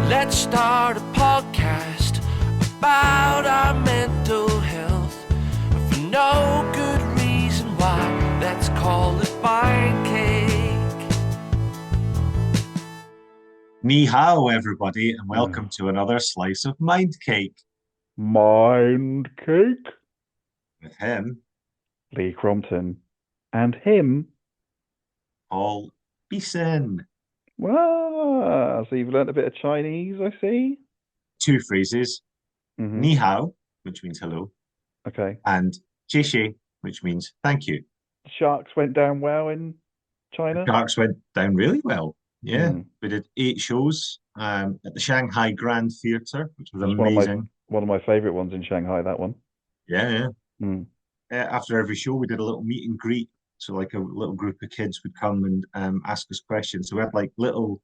Let's start a podcast about our mental health for no good reason why. Let's call it Mind Cake. Ni hao, everybody, and welcome to another slice of Mind Cake Mind Cake. with him, Lee Crompton. And him. Paul Beeson. Wow. So you've learnt a bit of Chinese, I see. Two phrases, ni hao, which means hello, Okay. and jie, which means thank you. The sharks went down well in China? The sharks went down really well. Yeah, we did 8 shows at the Shanghai Grand Theatre, which was amazing. One of my favourite ones in Shanghai, that one. Yeah. After every show, we did a little meet and greet. So like a little group of kids would come and ask us questions. So we had like little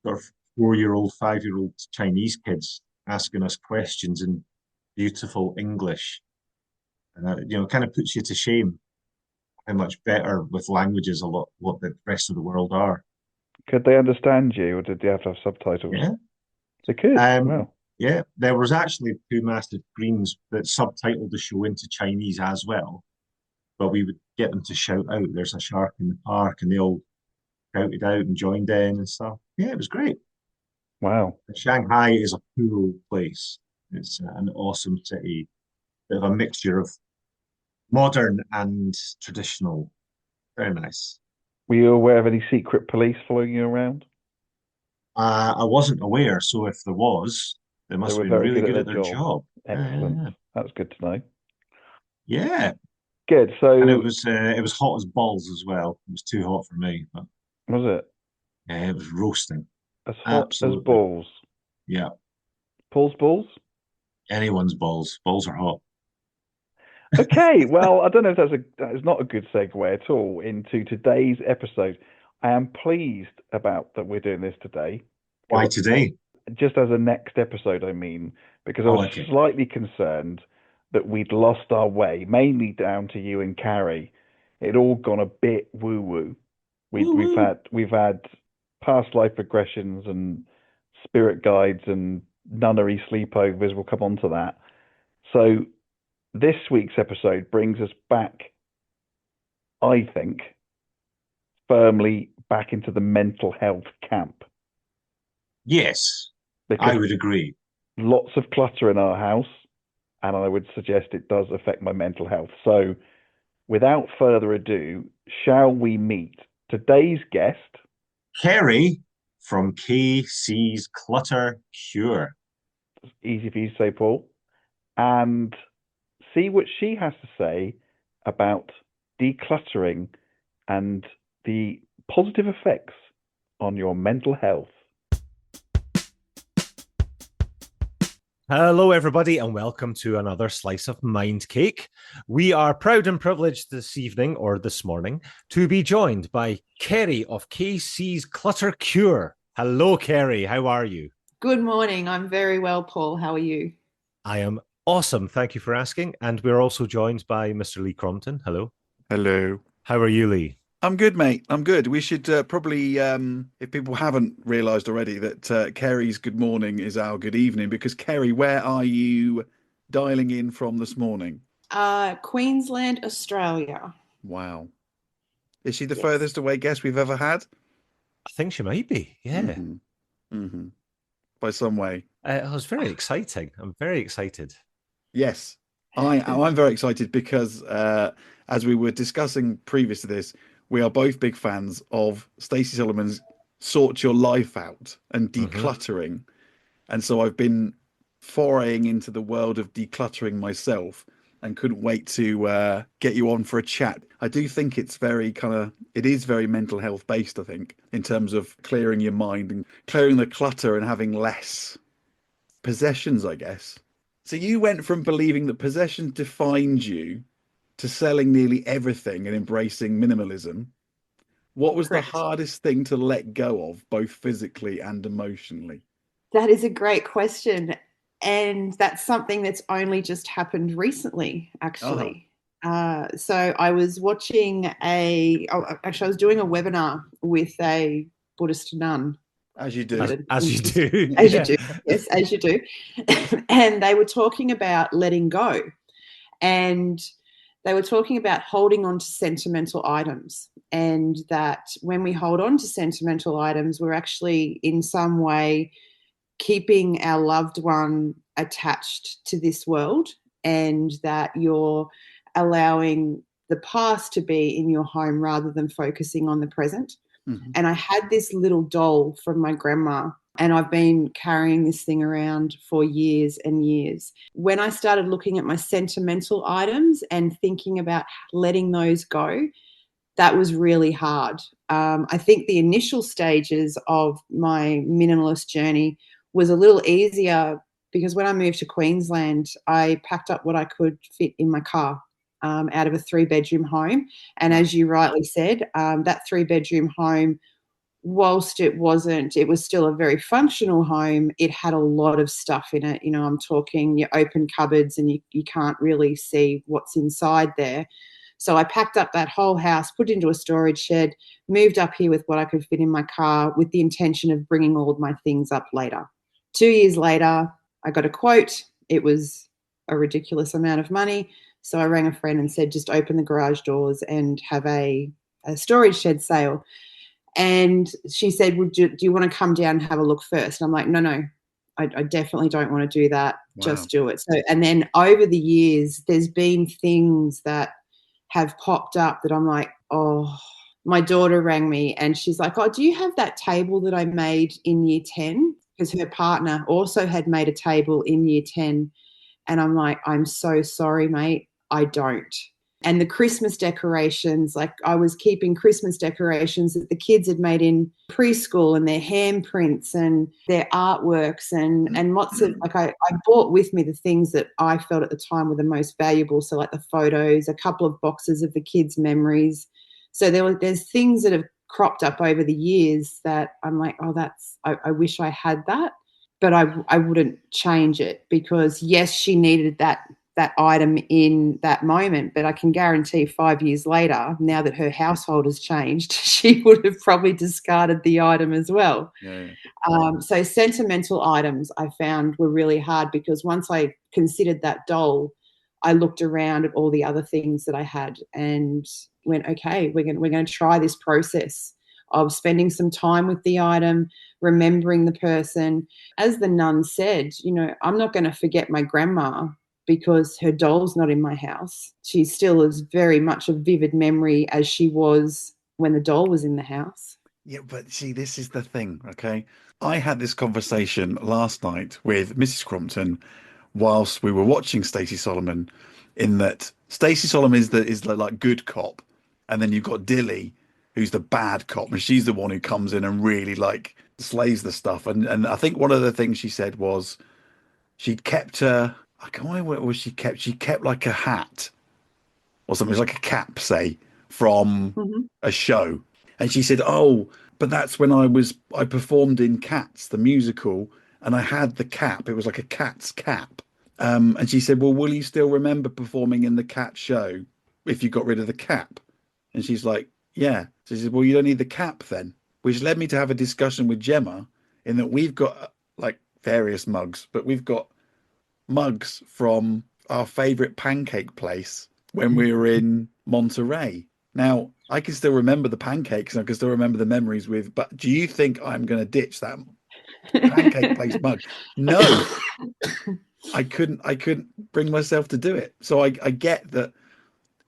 sort of 4-year-old, 5-year-old Chinese kids asking us questions in beautiful English. And that, kind of puts you to shame how much better with languages what the rest of the world are. Could they understand you, or did they have to have subtitles? Yeah. They could. Wow. Yeah, there was actually 2 massive screens that subtitled the show into Chinese as well. But we would get them to shout out, "There's a shark in the park," and they all shouted out and joined in and stuff. Yeah, it was great. Wow. Shanghai is a cool place. It's an awesome city. Bit of a mixture of modern and traditional. Very nice. Were you aware of any secret police following you around? I wasn't aware, so if there was, they must have been really good at their job. Excellent. Yeah. That's good to know. Yeah. Good. So, and it was hot as balls as well. It was too hot for me, but was it? Yeah, it was roasting. As hot as balls. Yeah. Paul's balls? Anyone's balls. Balls are hot. Okay, well, I don't know if that is not a good segue at all into today's episode. I am pleased about that we're doing this today. Why today? Just as a next episode, I mean, because I was slightly concerned that we'd lost our way, mainly down to you and Kerri. It'd all gone a bit woo-woo. We've had past life regressions and spirit guides and nunnery sleepovers. We'll come on to that. So this week's episode brings us back, I think, firmly back into the mental health camp. Yes, because I would agree. Lots of clutter in our house, and I would suggest it does affect my mental health. So without further ado, shall we meet today's guest? Kerri from KC's Clutter Cure. Easy for you to say, Paul. And see what she has to say about decluttering and the positive effects on your mental health. Hello, everybody, and welcome to another Slice of Mind Cake. We are proud and privileged this evening, or this morning, to be joined by Kerri of KC's Clutter Cure. Hello, Kerri. How are you? Good morning. I'm very well, Paul. How are you? I am awesome. Thank you for asking. And we're also joined by Mr. Lee Crompton. Hello. Hello. How are you, Lee? I'm good, mate. I'm good. We should probably, if people haven't realised already, that Kerri's good morning is our good evening. Because Kerri, where are you dialing in from this morning? Queensland, Australia. Wow. Is she the furthest away guest we've ever had? I think she might be, yeah. By some way. It was very exciting. I'm very excited. Yes, I'm very excited because as we were discussing previous to this, we are both big fans of Stacey Solomon's Sort Your Life Out and decluttering. And so I've been foraying into the world of decluttering myself and couldn't wait to get you on for a chat. I do think it's it is very mental health based, I think, in terms of clearing your mind and clearing the clutter and having less possessions, I guess. So you went from believing that possessions defined you to selling nearly everything and embracing minimalism. What was the hardest thing to let go of, both physically and emotionally? That is a great question. And that's something that's only just happened recently, actually. So I was watching I was doing a webinar with a Buddhist nun As you do. As you do. As you do. Yes, as you do. And they were talking about letting go. And they were talking about holding on to sentimental items, and that when we hold on to sentimental items, we're actually in some way keeping our loved one attached to this world, and that you're allowing the past to be in your home rather than focusing on the present. Mm-hmm. And I had this little doll from my grandma, and I've been carrying this thing around for years and years. When I started looking at my sentimental items and thinking about letting those go, that was really hard. I think the initial stages of my minimalist journey was a little easier because when I moved to Queensland, I packed up what I could fit in my car out of a 3-bedroom home. And as you rightly said, that 3-bedroom home, whilst it was still a very functional home, it had a lot of stuff in it. You know, I'm talking you open cupboards and you can't really see what's inside there. So I packed up that whole house, put it into a storage shed, moved up here with what I could fit in my car with the intention of bringing all of my things up later. 2 years later, I got a quote. It was a ridiculous amount of money. So I rang a friend and said, just open the garage doors and have a storage shed sale. And she said, well, do you want to come down and have a look first? And I'm like, no, I definitely don't want to do that. Wow. Just do it. So, and then over the years, there's been things that have popped up that I'm like, oh, my daughter rang me and she's like, oh, do you have that table that I made in year 10? Because her partner also had made a table in year 10. And I'm like, I'm so sorry, mate. I don't. And the Christmas decorations, like I was keeping Christmas decorations that the kids had made in preschool and their handprints and their artworks and lots of, like I brought with me the things that I felt at the time were the most valuable. So like the photos, a couple of boxes of the kids' memories. So there's things that have cropped up over the years that I'm like, oh, I wish I had that, but I wouldn't change it because yes, she needed that item in that moment, but I can guarantee 5 years later, now that her household has changed, she would have probably discarded the item as well. Yeah. So sentimental items I found were really hard because once I considered that doll, I looked around at all the other things that I had and went, okay, we're going to try this process of spending some time with the item, remembering the person. As the nun said, you know, I'm not going to forget my grandma because her doll's not in my house. She still is very much a vivid memory as she was when the doll was in the house. Yeah, but see, this is the thing, okay? I had this conversation last night with Mrs. Crompton whilst we were watching Stacey Solomon, in that Stacey Solomon is the like good cop, and then you've got Dilly, who's the bad cop, and she's the one who comes in and really like slays the stuff. And I think one of the things she said was she'd kept her, I can't remember what was she kept. She kept like a hat or something. It was like a cap, say, from a show. And she said, oh, but that's when I performed in Cats, the musical, and I had the cap. It was like a cat's cap. And she said, well, will you still remember performing in the Cat show if you got rid of the cap? And she's like, yeah. So she said, well, you don't need the cap then. Which led me to have a discussion with Gemma in that we've got like various mugs, but we've got mugs from our favorite pancake place when we were in Monterey. Now, I can still remember the pancakes and I can still remember the memories with, but do you think I'm going to ditch that pancake place mug? No, I couldn't bring myself to do it. So I get that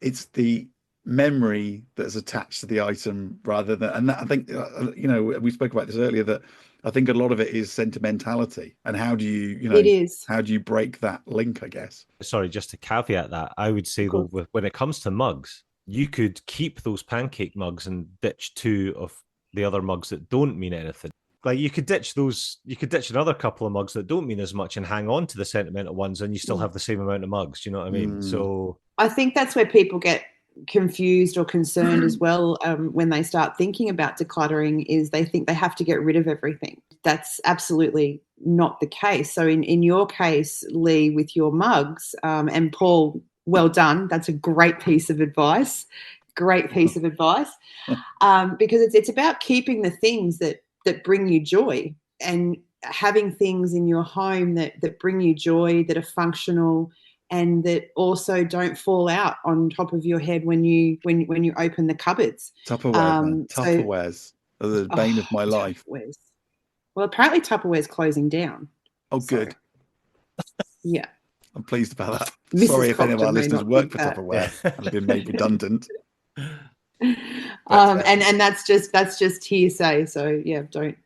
it's the memory that's attached to the item rather than, and that, I think, you know, we spoke about this earlier, that I think a lot of it is sentimentality, and how do you know, it is. How do you break that link, I guess? Sorry, just to caveat that, I would say though, when it comes to mugs, you could keep those pancake mugs and ditch 2 of the other mugs that don't mean anything. Like you could ditch another couple of mugs that don't mean as much and hang on to the sentimental ones, and you still have the same amount of mugs. Do you know what I mean? So I think that's where people get confused or concerned as well when they start thinking about decluttering, is they think they have to get rid of everything. That's absolutely not the case. So in your case, Lee, with your mugs, and Paul, well done. That's a great piece of advice. Great piece of advice. Because it's about keeping the things that that bring you joy, and having things in your home that bring you joy, that are functional, and that also don't fall out on top of your head when you open the cupboards. Tupperwares are the bane of my life. Tupperwares. Well, apparently Tupperware's closing down. Oh, good. Yeah. I'm pleased about that. Mrs. Sorry if any of our Copton may listeners not work think for that. Tupperware and have been made redundant. And that's just hearsay. So yeah, don't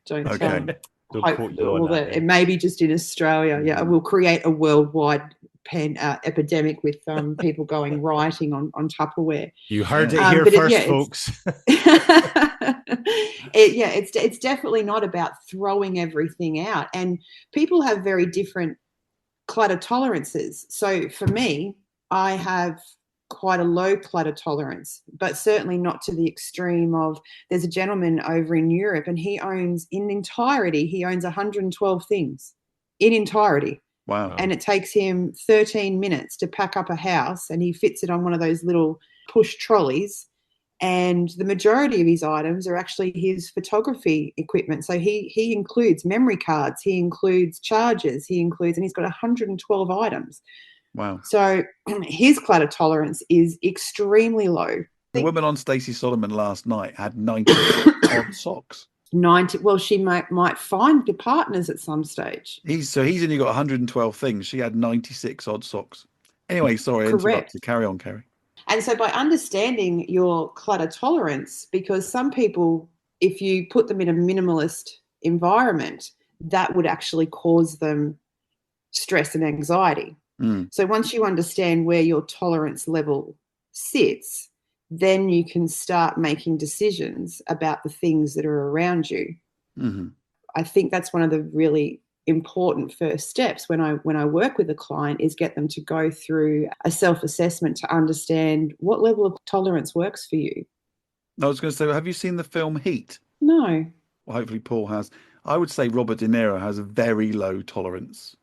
Okay. hope that it may be just in Australia. Mm-hmm. Yeah, we'll create a worldwide epidemic with people going rioting on Tupperware. You heard it here first, folks. It's definitely not about throwing everything out, and people have very different clutter tolerances. So for me, I have quite a low clutter tolerance, but certainly not to the extreme of, there's a gentleman over in Europe and he owns 112 things in entirety. Wow. And it takes him 13 minutes to pack up a house, and he fits it on one of those little push trolleys. And the majority of his items are actually his photography equipment. So he includes memory cards, he includes chargers, and he's got 112 items. Wow. So his clutter tolerance is extremely low. The woman on Stacey Solomon last night had 90 odd socks. 90. Well, she might find the partners at some stage. He's only got 112 things. She had 96 odd socks. Anyway, sorry, I interrupted. Carry on, Kerri. And so by understanding your clutter tolerance, because some people, if you put them in a minimalist environment, that would actually cause them stress and anxiety. So once you understand where your tolerance level sits, then you can start making decisions about the things that are around you. Mm-hmm. I think that's one of the really important first steps when I work with a client, is get them to go through a self-assessment to understand what level of tolerance works for you. I was going to say, have you seen the film Heat? No. Well, hopefully Paul has. I would say Robert De Niro has a very low tolerance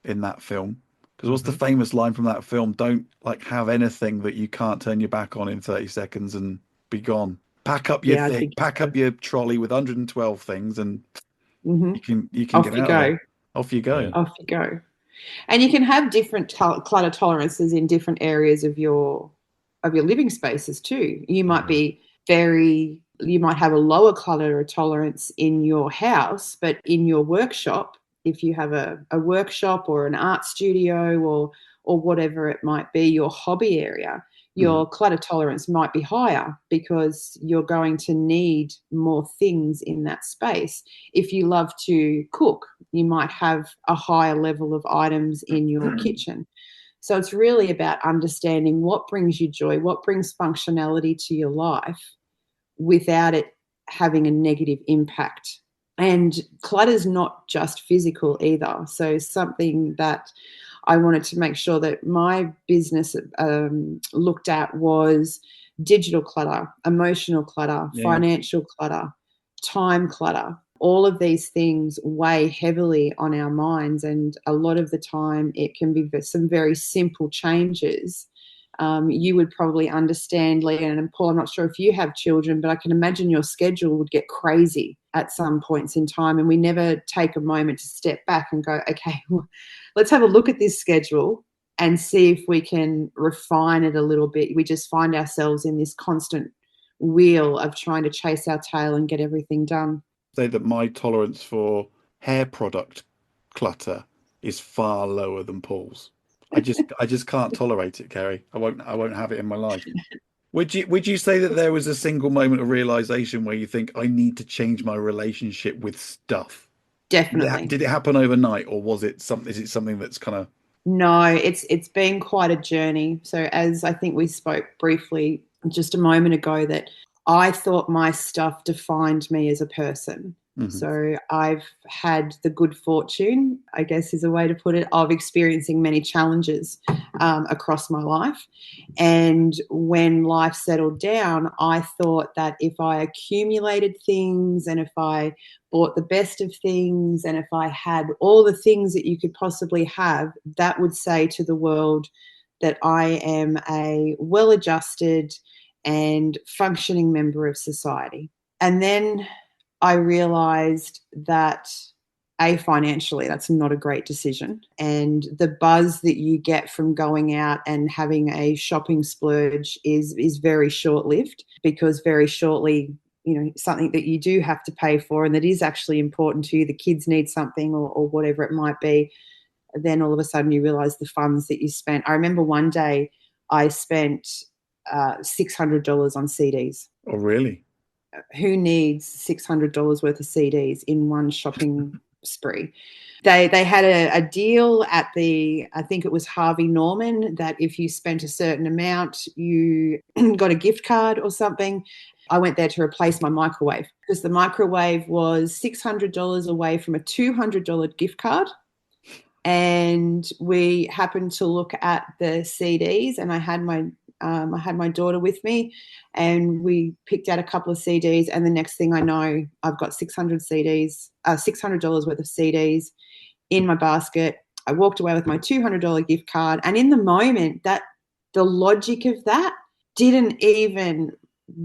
in that film. Because what's the famous line from that film? Don't have anything that you can't turn your back on in 30 seconds and be gone. Pack up your thing, pack up your trolley with 112 things, and you can get out of there. Off you go. Off you go. And you can have different clutter tolerances in different areas of your living spaces too. You might you might have a lower clutter tolerance in your house, but in your workshop, if you have a workshop or an art studio or whatever it might be, your hobby area, your clutter tolerance might be higher because you're going to need more things in that space. If you love to cook, you might have a higher level of items in your kitchen. So it's really about understanding what brings you joy, what brings functionality to your life without it having a negative impact. And clutter is not just physical either. So something that I wanted to make sure that my business looked at was digital clutter, emotional clutter, financial clutter, time clutter. All of these things weigh heavily on our minds, and a lot of the time it can be some very simple changes. You would probably understand, Leanne and Paul, I'm not sure if you have children, but I can imagine your schedule would get crazy at some points in time, and we never take a moment to step back and go, okay, let's have a look at this schedule and see if we can refine it a little bit. We just find ourselves in this constant wheel of trying to chase our tail and get everything done. Say that my tolerance for hair product clutter is far lower than Paul's. I just can't tolerate it, Kerri. I won't have it in my life. Would you say that there was a single moment of realization where you think, I need to change my relationship with stuff? Definitely. Did it happen overnight, or is it something that's kind of? No, it's been quite a journey. So as I think we spoke briefly just a moment ago, that I thought my stuff defined me as a person. Mm-hmm. So I've had the good fortune, I guess is a way to put it, of experiencing many challenges across my life. And when life settled down, I thought that if I accumulated things and if I bought the best of things and if I had all the things that you could possibly have, that would say to the world that I am a well-adjusted and functioning member of society. And then I realized that financially, that's not a great decision. And the buzz that you get from going out and having a shopping splurge is very short-lived, because very shortly, something that you do have to pay for and that is actually important to you, the kids need something or whatever it might be, then all of a sudden you realize the funds that you spent. I remember one day I spent $600 on CDs. Oh, really? Who needs $600 worth of CDs in one shopping spree? They had a deal at I think it was Harvey Norman, that if you spent a certain amount, you got a gift card or something. I went there to replace my microwave because the microwave was $600 away from a $200 gift card. And we happened to look at the CDs, and I had my daughter with me, and we picked out a couple of CDs. And the next thing I know, I've got $600 worth of CDs in my basket. I walked away with my $200 gift card, and in the moment, that the logic of that didn't even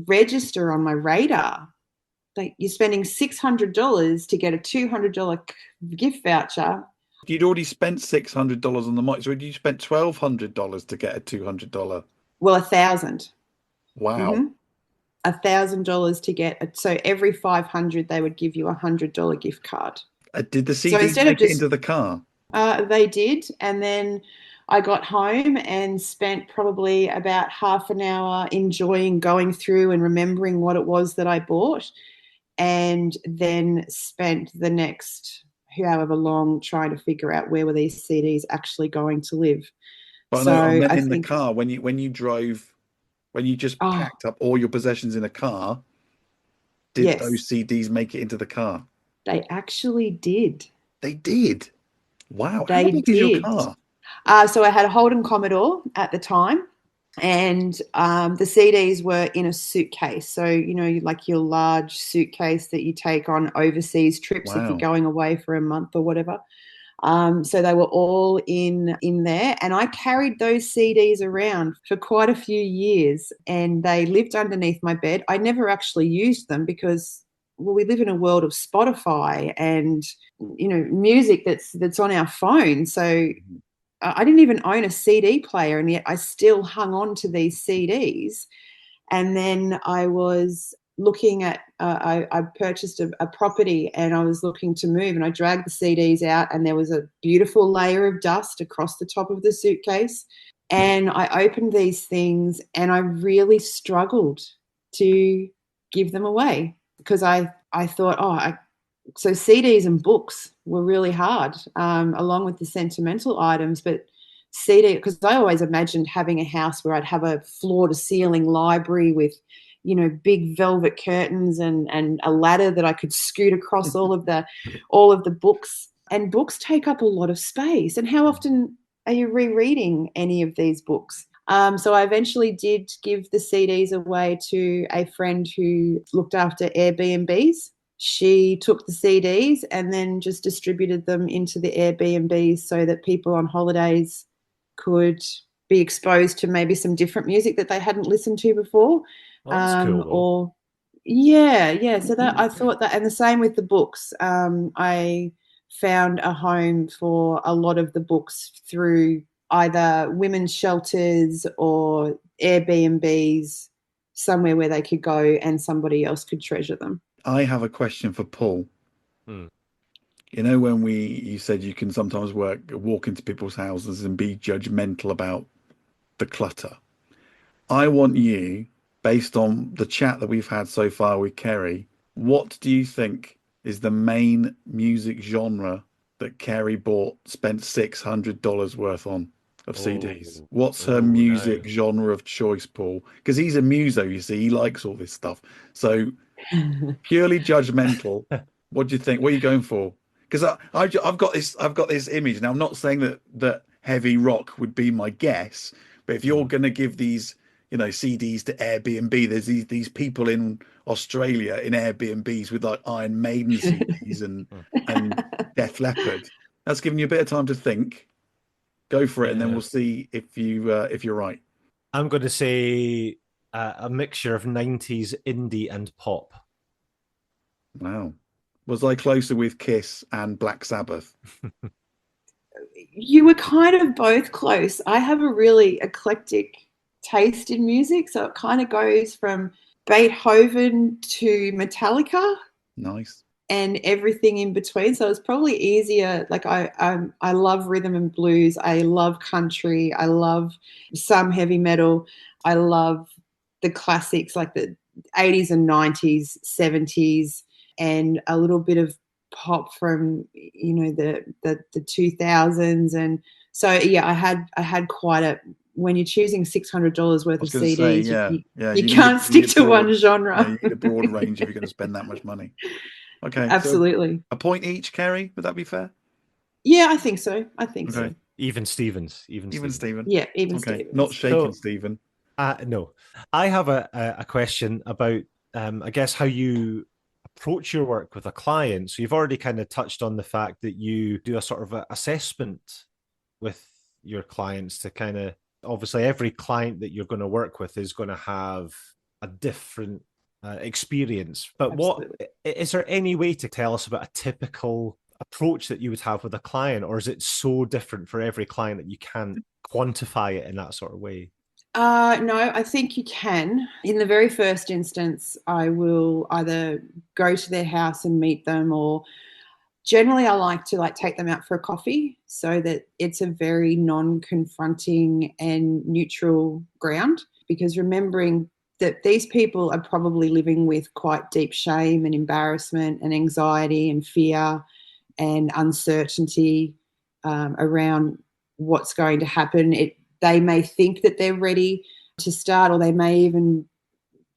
register on my radar. Like, you're spending $600 to get a $200 gift voucher. You'd already spent $600 on the mic, so you spent $1,200 to get a $200. Well, $1,000. Wow. Mm-hmm. $1,000 to get so every 500 they would give you a $100 gift card. Did the CDs make it into the car? They did, and then I got home and spent probably about half an hour enjoying going through and remembering what it was that I bought, and then spent the next however long trying to figure out where were these CDs actually going to live. But so I meant in the car when you drove, when you just packed up all your possessions in a car. Did those CDs make it into the car? They actually did. They did. Wow. How big is your car? So I had a Holden Commodore at the time, and the CDs were in a suitcase. So, like your large suitcase that you take on overseas trips if you're going away for a month or whatever. So they were all in there, and I carried those CDs around for quite a few years, and they lived underneath my bed. I never actually used them because, well, we live in a world of Spotify and, music that's on our phone. So I didn't even own a CD player, and yet I still hung on to these CDs. And then I was looking at, I purchased a property, and I was looking to move, and I dragged the CDs out, and there was a beautiful layer of dust across the top of the suitcase. And I opened these things, and I really struggled to give them away because I thought, so CDs and books were really hard, along with the sentimental items. But CD, because I always imagined having a house where I'd have a floor-to-ceiling library with, big velvet curtains and a ladder that I could scoot across all of the books. And books take up a lot of space. And how often are you rereading any of these books? So I eventually did give the CDs away to a friend who looked after Airbnbs. She took the CDs and then just distributed them into the Airbnbs so that people on holidays could be exposed to maybe some different music that they hadn't listened to before. That's cool. Or yeah. So that I thought that, and the same with the books. I found a home for a lot of the books through either women's shelters or Airbnbs, somewhere where they could go and somebody else could treasure them. I have a question for Paul. When you said you can sometimes walk into people's houses and be judgmental about the clutter. I want you, based on the chat that we've had so far with Kerri, what do you think is the main music genre that Kerri spent $600 worth on of CDs? What's her music genre of choice, Paul? Because he's a muso, you see, he likes all this stuff. So purely judgmental, what do you think? What are you going for? Because I've got this image. Now, I'm not saying that heavy rock would be my guess, but if you're going to give these, CDs to Airbnb, there's these people in Australia in Airbnbs with like Iron Maiden CDs and Def Leppard. That's giving you a bit of time to think. Go for it, and then we'll see if you're right. I'm going to say a mixture of 90s indie and pop. Wow. Was I closer with Kiss and Black Sabbath? You were kind of both close. I have a really eclectic taste in music, so it kind of goes from Beethoven to Metallica. Nice. And everything in between. So it's probably easier. Like I love rhythm and blues. I love country. I love some heavy metal. I love the classics like the 80s and 90s, 70s, and a little bit of pop from the 2000s. And so yeah, I had quite a. When you're choosing $600 worth of CDs, you can't stick to one genre. Yeah, you need a broad range if you're going to spend that much money. Okay, absolutely. So a point each, Kerri. Would that be fair? Yeah, I think so. So. Even Stevens. Steven. Yeah, even Stevens. Not shaken, Stephen. No, I have a question about, I guess, how you approach your work with a client. So you've already kind of touched on the fact that you do a sort of a assessment with your clients to kind of, obviously every client that you're going to work with is going to have a different experience. But Absolutely. Is there any way to tell us about a typical approach that you would have with a client, or is it so different for every client that you can't quantify it in that sort of way? No, I think you can. In the very first instance, I will either go to their house and meet them, or generally I like to take them out for a coffee so that it's a very non-confronting and neutral ground, because remembering that these people are probably living with quite deep shame and embarrassment and anxiety and fear and uncertainty around what's going to happen. They may think that they're ready to start, or they may even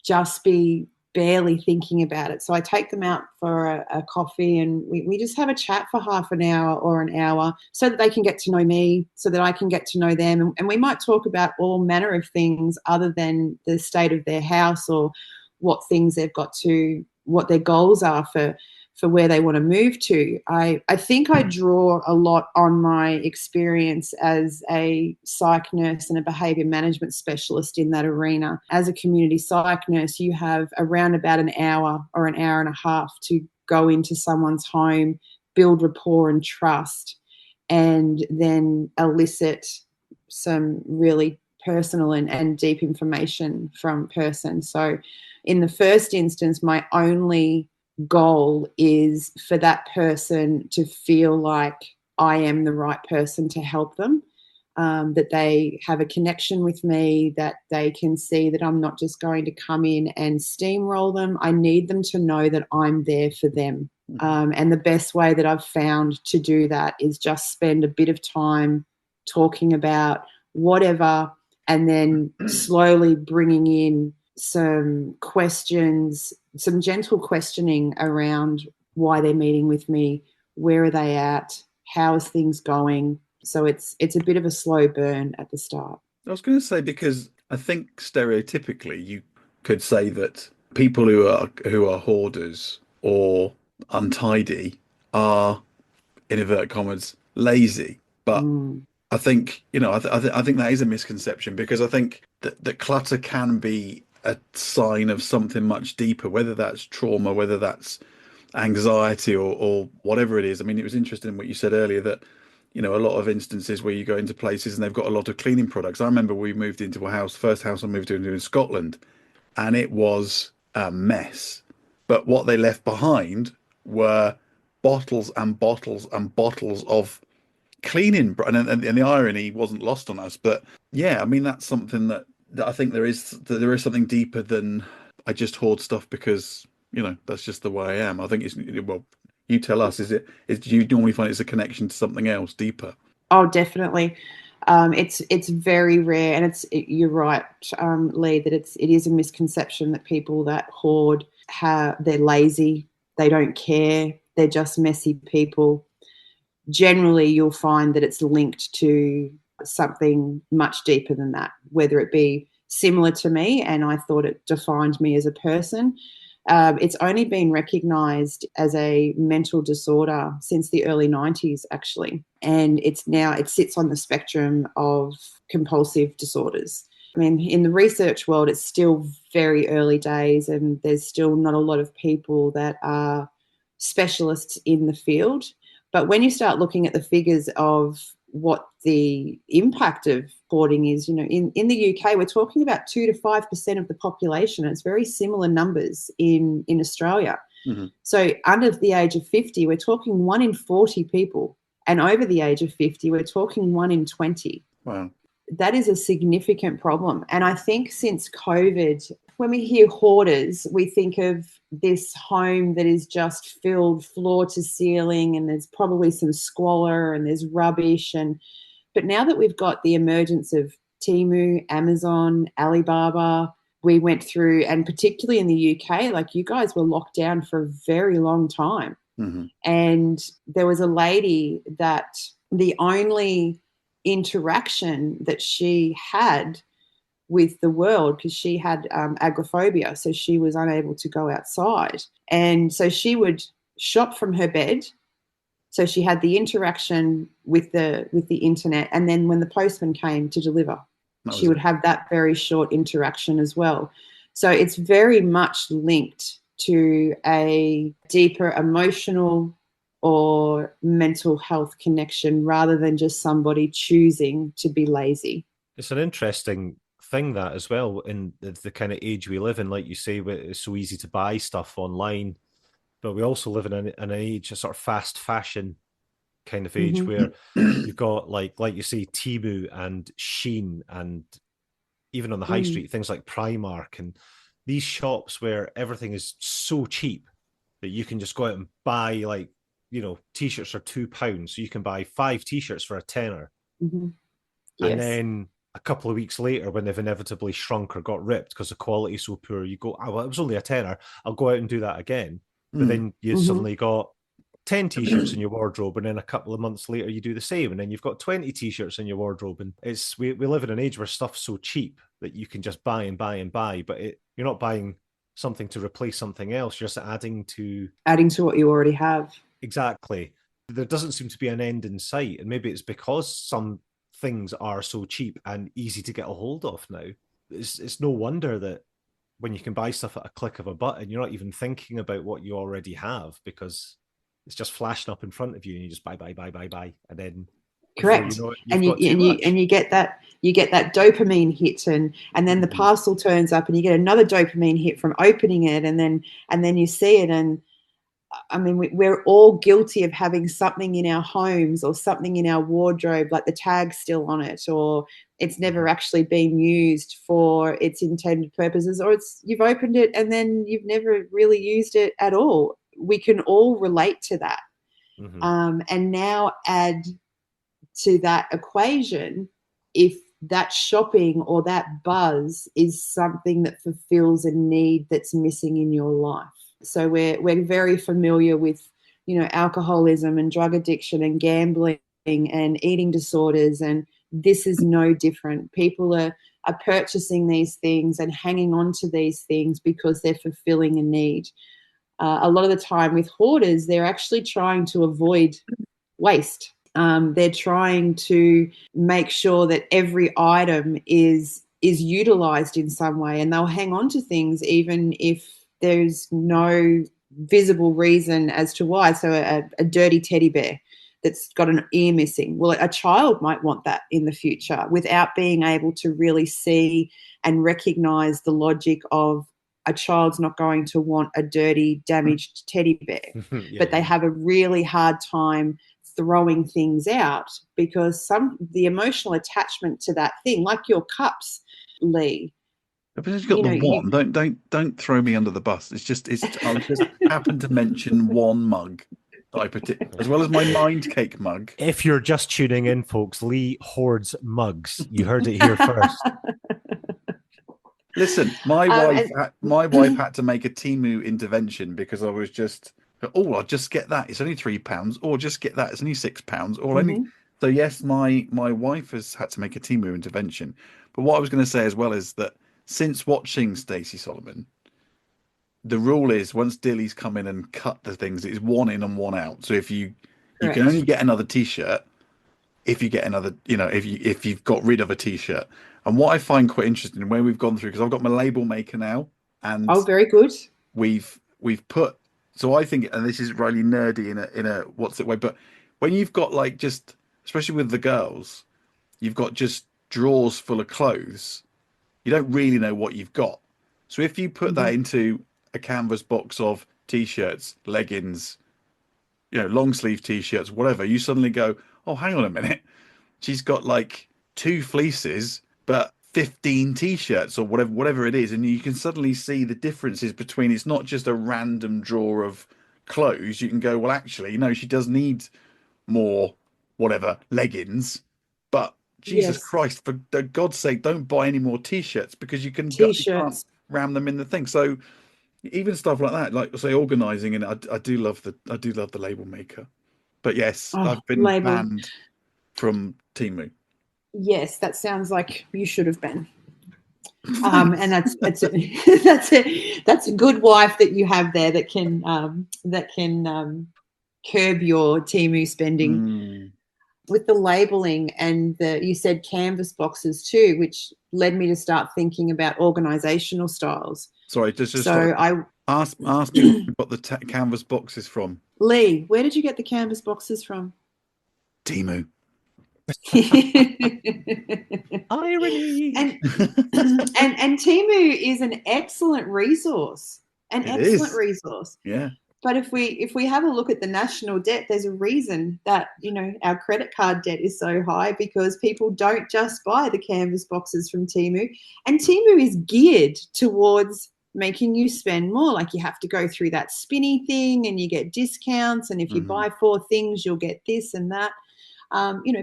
just be barely thinking about it. So I take them out for a coffee, and we just have a chat for half an hour or an hour so that they can get to know me, so that I can get to know them. And we might talk about all manner of things other than the state of their house, or what things they've got to, what their goals are for where they want to move to. I think I draw a lot on my experience as a psych nurse and a behaviour management specialist in that arena. As a community psych nurse, you have around about an hour or an hour and a half to go into someone's home, build rapport and trust, and then elicit some really personal and deep information from person. So in the first instance, my only goal is for that person to feel like I am the right person to help them, that they have a connection with me, that they can see that I'm not just going to come in and steamroll them. I need them to know that I'm there for them. And the best way that I've found to do that is just spend a bit of time talking about whatever, and then slowly bringing in some questions, some gentle questioning around why they're meeting with me, where are they at, how is things going. So it's a bit of a slow burn at the start. I was going to say, because I think stereotypically you could say that people who are hoarders or untidy are, in inverted commas, lazy. But I think, I think that is a misconception, because I think that clutter can be a sign of something much deeper, whether that's trauma, whether that's anxiety, or whatever it is. I mean, it was interesting what you said earlier, that a lot of instances where you go into places and they've got a lot of cleaning products. I remember we moved into a house, first house I moved into in Scotland, and it was a mess. But what they left behind were bottles and bottles and bottles of cleaning, and the irony wasn't lost on us. But yeah, I mean, that's something that I think there is something deeper than I just hoard stuff because that's just the way I am. I think it's, well, you tell us, do you normally find it's a connection to something else deeper? Oh, definitely. It's very rare, and you're right, Lee, that it is a misconception that people that hoard they're lazy, they don't care, they're just messy people. Generally, you'll find that it's linked to something much deeper than that, whether it be similar to me and I thought it defined me as a person. It's only been recognised as a mental disorder since the early 90s, actually. And it sits on the spectrum of compulsive disorders. I mean, in the research world, it's still very early days, and there's still not a lot of people that are specialists in the field. But when you start looking at the figures of what the impact of hoarding is, in the UK, we're talking about 2 to 5% of the population. It's very similar numbers in Australia. Mm-hmm. So under the age of 50, we're talking 1 in 40 people. And over the age of 50, we're talking 1 in 20. Wow. That is a significant problem. And I think since COVID, when we hear hoarders, we think of this home that is just filled floor to ceiling, and there's probably some squalor and there's rubbish. But now that we've got the emergence of Temu, Amazon, Alibaba, we went through, and particularly in the UK, like you guys were locked down for a very long time. Mm-hmm. And there was a lady that the only interaction that she had with the world, because she had agoraphobia, so she was unable to go outside, and so she would shop from her bed. So she had the interaction with the internet, and then when the postman came to deliver, she would have that very short interaction as well. So it's very much linked to a deeper emotional or mental health connection, rather than just somebody choosing to be lazy. It's an interesting thing that as well, in the kind of age we live in. Like you say, it's so easy to buy stuff online, but we also live in an age, a sort of fast fashion kind of age, where you've got like you say, Temu and Shein, and even on the high street, things like Primark, and these shops where everything is so cheap that you can just go out and buy, like, t-shirts are £2, so you can buy 5 t-shirts for a tenner. Mm-hmm. Yes. And then a couple of weeks later, when they've inevitably shrunk or got ripped because the quality is so poor, you go, well, it was only a tenner, I'll go out and do that again. But then you suddenly got 10 t-shirts in your wardrobe, and then a couple of months later you do the same, and then you've got 20 t-shirts in your wardrobe. And we live in an age where stuff's so cheap that you can just buy and buy and buy, but you're not buying something to replace something else, you're just adding to what you already have. Exactly. There doesn't seem to be an end in sight, and maybe it's because some things are so cheap and easy to get a hold of now. It's no wonder that when you can buy stuff at a click of a button, you're not even thinking about what you already have, because it's just flashing up in front of you, and you just buy, and then correct. You know it, and you get that dopamine hit, and then the parcel turns up, and you get another dopamine hit from opening it, and then you see it. And I mean, we're all guilty of having something in our homes or something in our wardrobe, like the tag's still on it, or it's never actually been used for its intended purposes, or you've opened it and then you've never really used it at all. We can all relate to that. And now add to that equation, if that shopping or that buzz is something that fulfills a need that's missing in your life. So we're very familiar with, alcoholism and drug addiction and gambling and eating disorders, and this is no different. People are purchasing these things and hanging on to these things because they're fulfilling a need. A lot of the time with hoarders, they're actually trying to avoid waste. They're trying to make sure that every item is utilized in some way, and they'll hang on to things even if there's no visible reason as to why. So a dirty teddy bear that's got an ear missing. Well, a child might want that in the future without being able to really see and recognize the logic of a child's not going to want a dirty, damaged teddy bear. But they have a really hard time throwing things out because the emotional attachment to that thing, like your cups, Lee. But it's got don't throw me under the bus. I just happened to mention one mug that as well as my mind cake mug. If you're just tuning in, folks, Lee hoards mugs. You heard it here first. Listen, my wife had to make a Temu intervention because I was just, I'll just get that. It's only £3, or just get that. It's only £6, or only. So yes, my wife has had to make a Temu intervention. But what I was going to say as well is that since watching Stacey Solomon, the rule is once Dilly's come in and cut the things, it's one in and one out. So if you can only get another T-shirt, if you get another, if you've got rid of a t-shirt. And what I find quite interesting when we've gone through, because I've got my label maker now, and very good. We've put, so I think, and this is really nerdy in a what's it way, but when you've got like just, especially with the girls, you've got just drawers full of clothes, you don't really know what you've got. So if you put that into a canvas box of t-shirts, leggings, long sleeve t-shirts, whatever, you suddenly go, oh, hang on a minute, she's got like 2 fleeces but 15 t-shirts or whatever it is, and you can suddenly see the differences between, it's not just a random drawer of clothes. You can go, well, actually, she does need more whatever leggings, but Jesus Christ, for God's sake, don't buy any more t-shirts, because you can't ram them in the thing. So even stuff like that, like say organizing, and I do love the label maker. But yes, I've been banned from Temu. Yes, that sounds like you should have been. And that's a good wife that you have there that can curb your Temu spending. With the labeling, and you said canvas boxes too, which led me to start thinking about organizational styles. Sorry, I ask me where you got the canvas boxes from. Lee, where did you get the canvas boxes from? Temu. Irony. And Temu is an excellent resource. Resource. Yeah. But if we have a look at the national debt, there's a reason that our credit card debt is so high, because people don't just buy the canvas boxes from Temu, and Temu is geared towards making you spend more. Like, you have to go through that spinny thing, and you get discounts, and if you buy 4 things, you'll get this and that.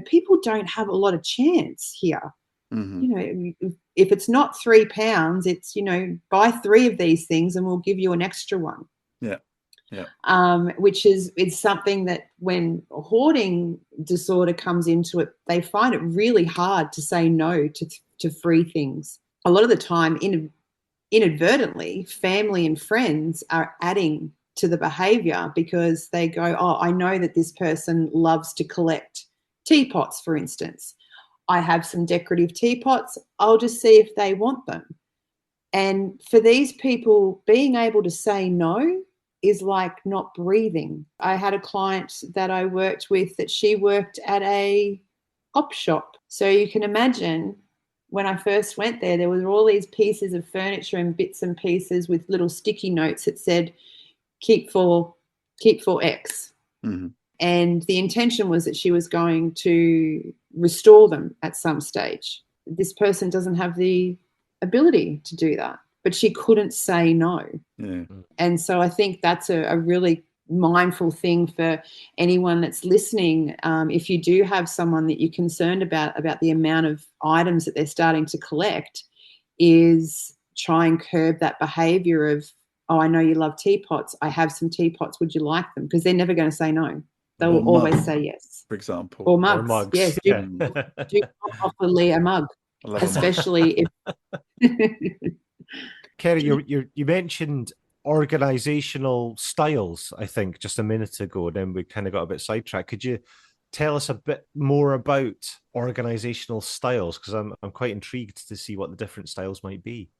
People don't have a lot of chance here. If it's not £3, it's buy 3 of these things and we'll give you an extra one. Which is something that when hoarding disorder comes into it, they find it really hard to say no to free things. A lot of the time, inadvertently, family and friends are adding to the behavior, because they go, oh, I know that this person loves to collect teapots, for instance. I have some decorative teapots. I'll just see if they want them. And for these people, being able to say no is like not breathing. I had a client that I worked with that she worked at a op shop. So you can imagine, when I first went there were all these pieces of furniture and bits and pieces with little sticky notes that said, keep for X. And the intention was that she was going to restore them at some stage. This person doesn't have the ability to do that, but she couldn't say no. And so I think that's a really mindful thing for anyone that's listening. If you do have someone that you're concerned about the amount of items that they're starting to collect, is try and curb that behavior of, oh, I know you love teapots. I have some teapots. Would you like them? Because they're never going to say no. They will always say yes. For example. Or mugs. Yes. Do offer Lee a mug, especially if... Kerri, you mentioned organizational styles, I think, just a minute ago, and then we kind of got a bit sidetracked. Could you tell us a bit more about organizational styles? Because I'm quite intrigued to see what the different styles might be.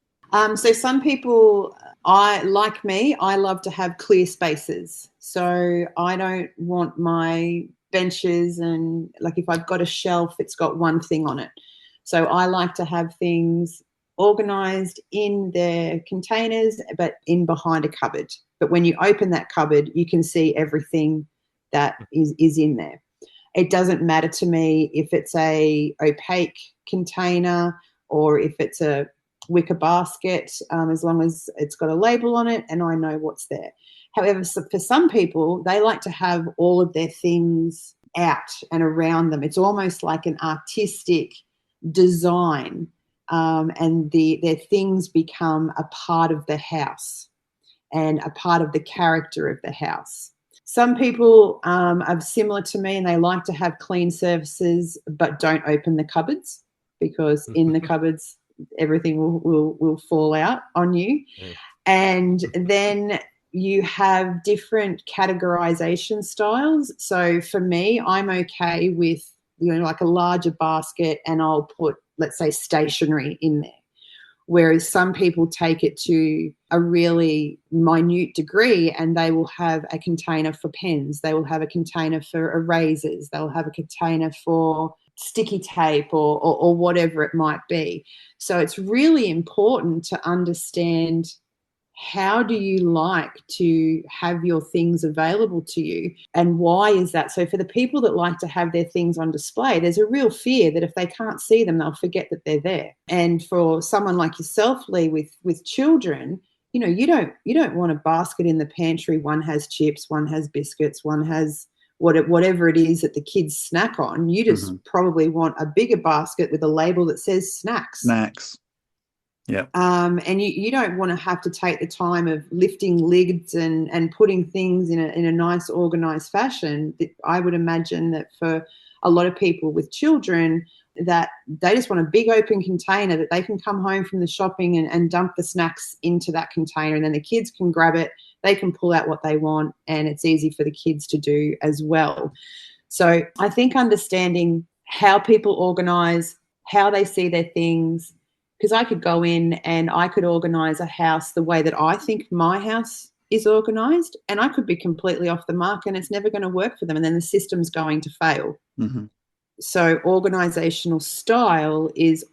So some people, I love to have clear spaces. So I don't want my benches, and like if I've got a shelf, it's got one thing on it. So I like to have things organized in their containers, but in behind a cupboard. But when you open that cupboard, you can see everything that is in there. It doesn't matter to me if it's a opaque container or if it's a wicker basket, as long as it's got a label on it and I know what's there. However, for some people, they like to have all of their things out and around them. It's almost like an artistic design, and their things become a part of the house and a part of the character of the house. Some people are similar to me, and they like to have clean surfaces but don't open the cupboards, because in the cupboards everything will fall out on you. And then you have different categorization styles. So for me, I'm okay with like a larger basket, and I'll put, let's say, stationery in there. Whereas some people take it to a really minute degree, and they will have a container for pens, they will have a container for erasers, they'll have a container for sticky tape or whatever it might be. So it's really important to understand, how do you like to have your things available to you, and why is that? So for the people that like to have their things on display, there's a real fear that if they can't see them, they'll forget that they're there. And for someone like yourself, Lee, with children, you don't want a basket in the pantry. One has chips, one has biscuits, one has whatever it is that the kids snack on. You just probably want a bigger basket with a label that says snacks. Yeah. And you don't want to have to take the time of lifting lids and putting things in a nice organized fashion. I would imagine that for a lot of people with children, that they just want a big open container that they can come home from the shopping and dump the snacks into that container, and then the kids can grab it, they can pull out what they want, and it's easy for the kids to do as well. So I think understanding how people organize, how they see their things, because I could go in and I could organise a house the way that I think my house is organised, and I could be completely off the mark, and it's never going to work for them, and then the system's going to fail. So organisational style is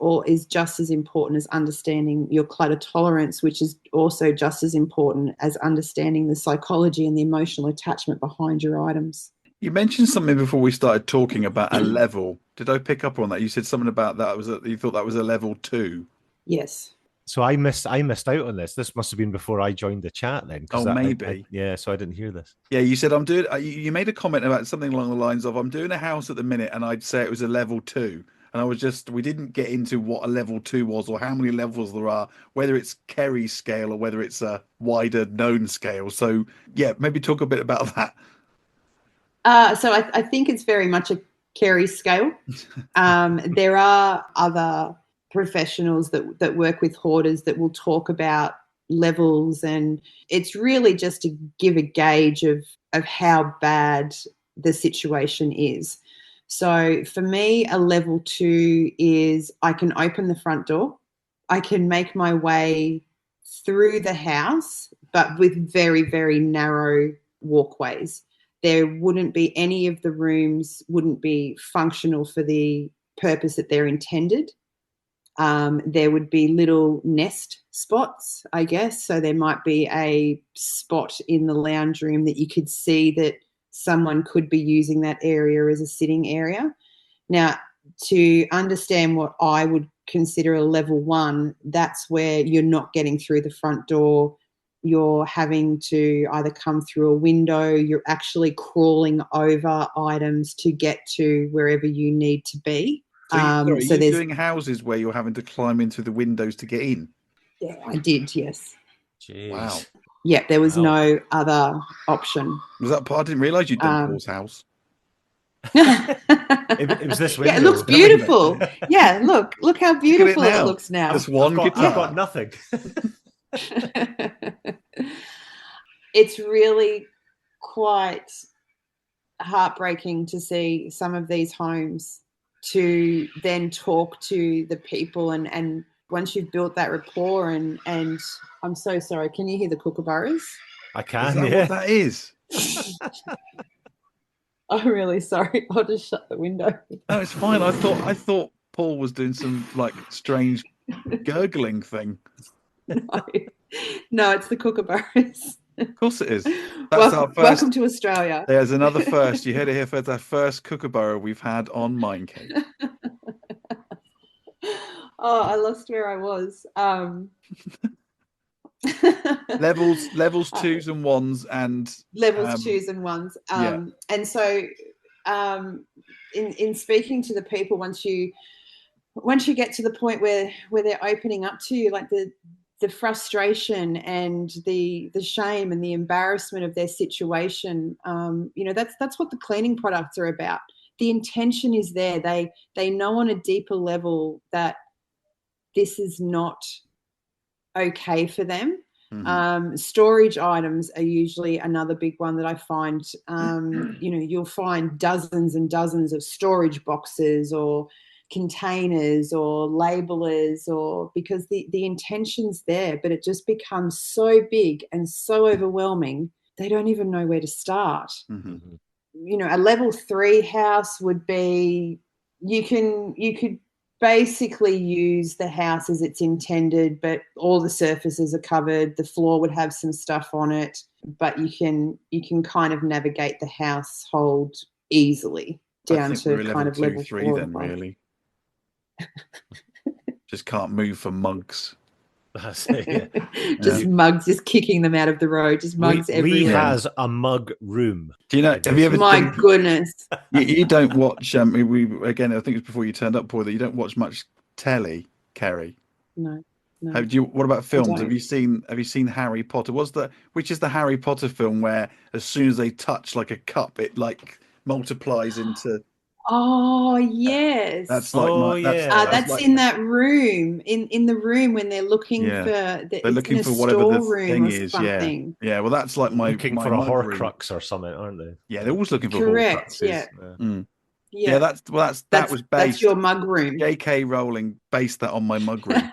just as important as understanding your clutter tolerance, which is also just as important as understanding the psychology and the emotional attachment behind your items. You mentioned something before we started talking about a level. Did I pick up on that? You said something about that. You thought that was a level 2. Yes. So I missed out on this. This must have been before I joined the chat then. Maybe. Yeah, so I didn't hear this. Yeah, you said I'm doing. You made a comment about something along the lines of, I'm doing a house at the minute, and I'd say it was a level 2. And we didn't get into what a level 2 was or how many levels there are, whether it's Kerri's scale or whether it's a wider known scale. So yeah, maybe talk a bit about that. So I think it's very much a Kerri scale. There are other professionals that work with hoarders that will talk about levels, and it's really just to give a gauge of how bad the situation is. So for me, a level 2 is I can open the front door, I can make my way through the house, but with very, very narrow walkways. There wouldn't be any of the rooms wouldn't be functional for the purpose that they're intended. There would be little nest spots, I guess. So there might be a spot in the lounge room that you could see that someone could be using that area as a sitting area. Now, to understand what I would consider a level 1, that's where you're not getting through the front door. You're having to either come through a window, you're actually crawling over items to get to wherever you need to be. So you're doing houses where you're having to climb into the windows to get in? Yeah, I did, yes. Jeez. Wow. Yeah, there was no other option. Was that part? I didn't realise you'd done Paul's house. It was this window. Yeah, it looks beautiful. Yeah, look how beautiful it looks now. Just one guitar. I've got nothing. It's really quite heartbreaking to see some of these homes, to then talk to the people, and once you've built that rapport, and I'm so sorry, can you hear the kookaburras? I can. Is that what that is? I'm really sorry. I'll just shut the window. No, it's fine. I thought Paul was doing some like strange gurgling thing. No, it's the kookaburras. Of course it is. Welcome to Australia. There's another first. You heard it here first. Our first kookaburra we've had on Mind Cake. Oh, I lost where I was. levels 2s and 1s and levels 2s and 1s. And so in speaking to the people, once you get to the point where they're opening up to you, like the frustration and the shame and the embarrassment of their situation, that's what the cleaning products are about. The intention is there. They know on a deeper level that this is not okay for them. Storage items are usually another big one that I find. You'll find dozens and dozens of storage boxes or containers or labelers, or because the intention's there, but it just becomes so big and so overwhelming, they don't even know where to start. A level 3 house would be, you could basically use the house as it's intended, but all the surfaces are covered. The floor would have some stuff on it, but you can kind of navigate the household easily down to kind of level 3 then, really. Just can't move for mugs. Mugs, just kicking them out of the road. Just mugs everywhere. Lee has a mug room. Do you know? Have you ever? My goodness. You don't watch. I think it was before you turned up, Paul, that you don't watch much telly, Kerri. No. What about films? Have you seen Harry Potter? Which is the Harry Potter film where as soon as they touch like a cup, it like multiplies into. Oh yes, that's like that's like, in that room, in the room when they're looking for they're looking for whatever the thing is. Something. Yeah. Well, that's like looking my for a Horcrux or something, aren't they? Yeah, they're always looking for Correct. Horcruxes. Yeah. That was based. That's your mug room. J.K. Rowling based that on my mug room.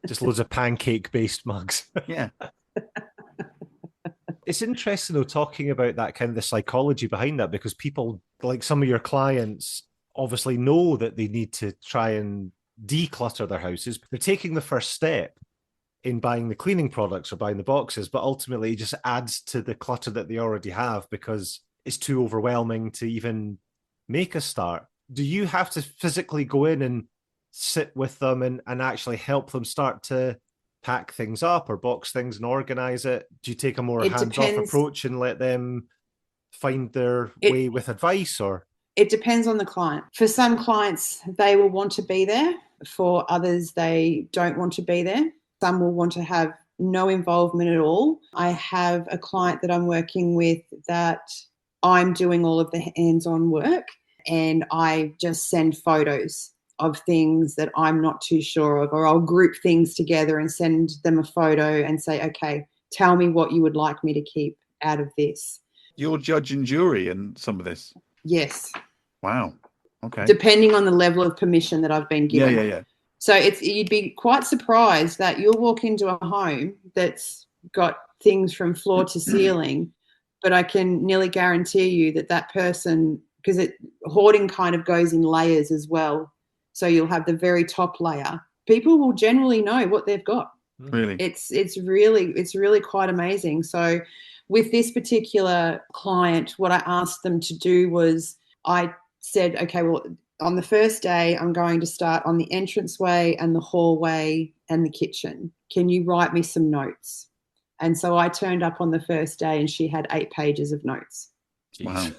Just loads of pancake-based mugs. Yeah. It's interesting, though, talking about that kind of the psychology behind that, because people, like some of your clients, obviously know that they need to try and declutter their houses. They're taking the first step in buying the cleaning products or buying the boxes, but ultimately it just adds to the clutter that they already have because it's too overwhelming to even make a start. Do you have to physically go in and sit with them and actually help them start to pack things up or box things and organize it? Do you take a more hands-off approach and let them find their way with advice? Or it depends on the client. For some clients, they will want to be there. For others, they don't want to be there. Some will want to have no involvement at all. I have a client that I'm working with that I'm doing all of the hands-on work, and I just send photos of things that I'm not too sure of, or I'll group things together and send them a photo and say, okay, tell me what you would like me to keep out of this. You're judge and jury in some of this? Yes. Wow. Okay. Depending on the level of permission that I've been given. Yeah. So you'd be quite surprised that you'll walk into a home that's got things from floor to ceiling, but I can nearly guarantee you that person, because hoarding kind of goes in layers as well. So you'll have the very top layer. People will generally know what they've got. Really? It's really quite amazing. So with this particular client, what I asked them to do was I said, okay, well, on the first day, I'm going to start on the entranceway and the hallway and the kitchen. Can you write me some notes? And so I turned up on the first day and she had 8 pages of notes. Wow.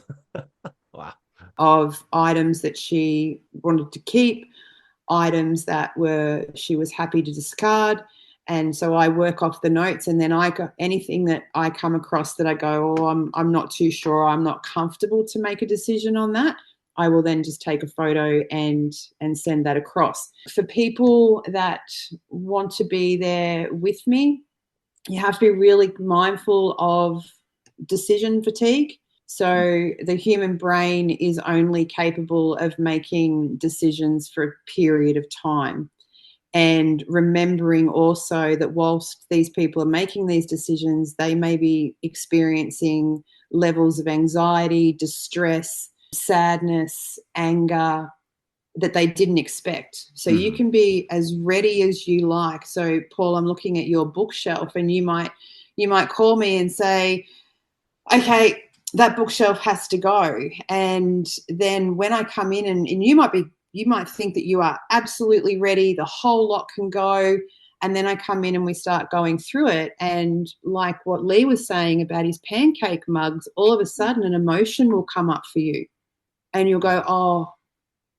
Wow. Of items that she wanted to keep, items that she was happy to discard. And so I work off the notes, and then I got anything that I come across that I go, I'm not too sure, I'm not comfortable to make a decision on that, I will then just take a photo and send that across. For people that want to be there with me, you have to be really mindful of decision fatigue. So the human brain is only capable of making decisions for a period of time. And remembering also that whilst these people are making these decisions, they may be experiencing levels of anxiety, distress, sadness, anger that they didn't expect. So you can be as ready as you like. So Paul, I'm looking at your bookshelf, and you might call me and say, okay, that bookshelf has to go. And then when I come in, and you might think that you are absolutely ready, the whole lot can go. And then I come in and we start going through it. And like what Lee was saying about his pancake mugs, all of a sudden an emotion will come up for you. And you'll go, oh,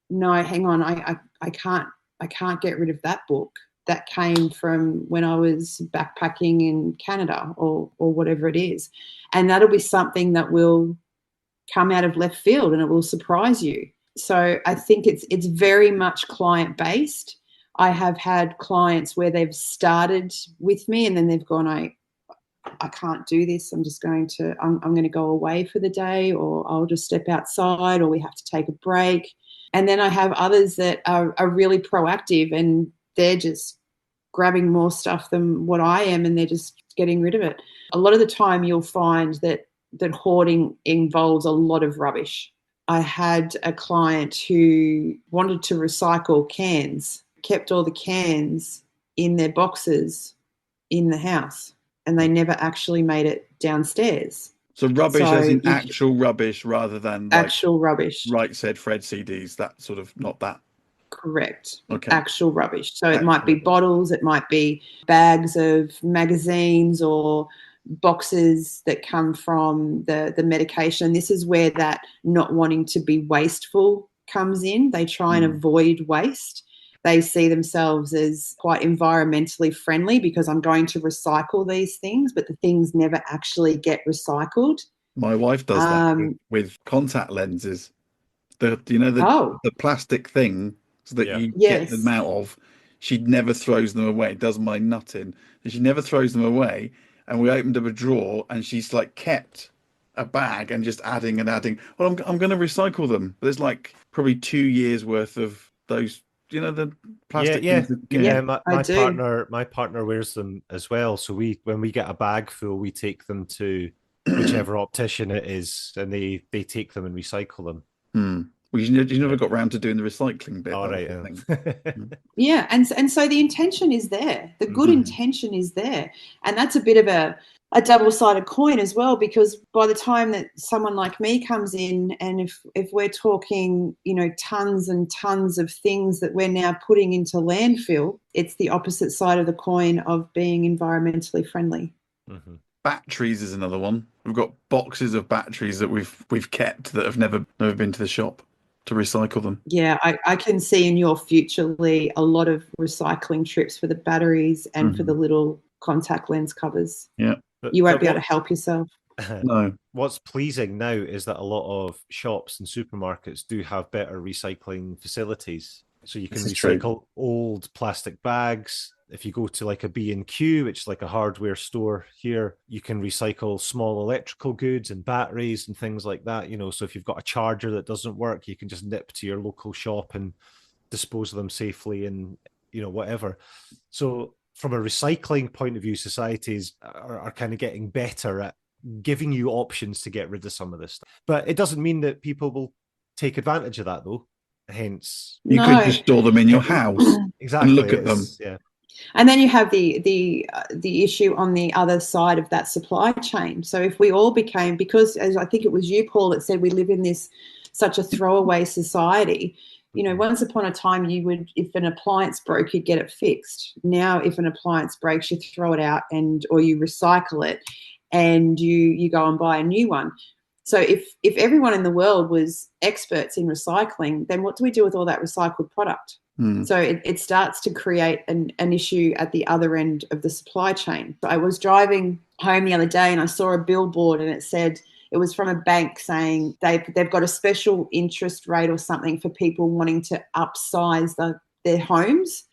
no, hang on, I can't get rid of that book. That came from when I was backpacking in Canada or whatever it is. And that'll be something that will come out of left field and it will surprise you. So I think it's very much client-based. I have had clients where they've started with me and then they've gone, I can't do this. I'm going to go away for the day, or I'll just step outside, or we have to take a break. And then I have others that are really proactive and they're just grabbing more stuff than what I am, and they're just getting rid of it. A lot of the time you'll find that hoarding involves a lot of rubbish. I had a client who wanted to recycle cans, kept all the cans in their boxes in the house, and they never actually made it downstairs. So rubbish as in actual rubbish rather than like actual rubbish. Right Said Fred CDs, that sort of, not that. Correct. Okay. Actual rubbish. So it might be bottles, it might be bags of magazines or boxes that come from the medication. This is where that not wanting to be wasteful comes in. They try and avoid waste. They see themselves as quite environmentally friendly because I'm going to recycle these things, but the things never actually get recycled. My wife does that with contact lenses. The plastic thing that you get them out of. She never throws them away. It does my nut in. And she never throws them away. And we opened up a drawer and she's like kept a bag and just adding and adding. Well, I'm going to recycle them. There's like probably 2 years worth of those, the plastic things. My partner wears them as well. So when we get a bag full, we take them to whichever optician it is, and they take them and recycle them. Well, you never got round to doing the recycling bit. All right. Yeah, and so the intention is there. The good intention is there, and that's a bit of a double-sided coin as well, because by the time that someone like me comes in, and if we're talking, tons and tons of things that we're now putting into landfill, it's the opposite side of the coin of being environmentally friendly. Mm-hmm. Batteries is another one. We've got boxes of batteries that we've kept that have never been to the shop to recycle them. Yeah, I can see in your future, Lee, a lot of recycling trips for the batteries and for the little contact lens covers. Yeah. You won't be able to help yourself. No. What's pleasing now is that a lot of shops and supermarkets do have better recycling facilities. So you can recycle old plastic bags. If you go to like a B&Q, which is like a hardware store here, you can recycle small electrical goods and batteries and things like that. So if you've got a charger that doesn't work, you can just nip to your local shop and dispose of them safely and, whatever. So from a recycling point of view, societies are kind of getting better at giving you options to get rid of some of this stuff. But it doesn't mean that people will take advantage of that, though. Hence, you could just store them in your house exactly, and look at them. Yeah. And then you have the issue on the other side of that supply chain. So if we all became, because as I think it was you, Paul, that said we live in such a throwaway society. Once upon a time, if an appliance broke, you'd get it fixed. Now, if an appliance breaks, you throw it out or you recycle it, and you go and buy a new one. So if everyone in the world was experts in recycling, then what do we do with all that recycled product? So it starts to create an issue at the other end of the supply chain. So I was driving home the other day and I saw a billboard, and it said, it was from a bank saying they've got a special interest rate or something for people wanting to upsize their homes,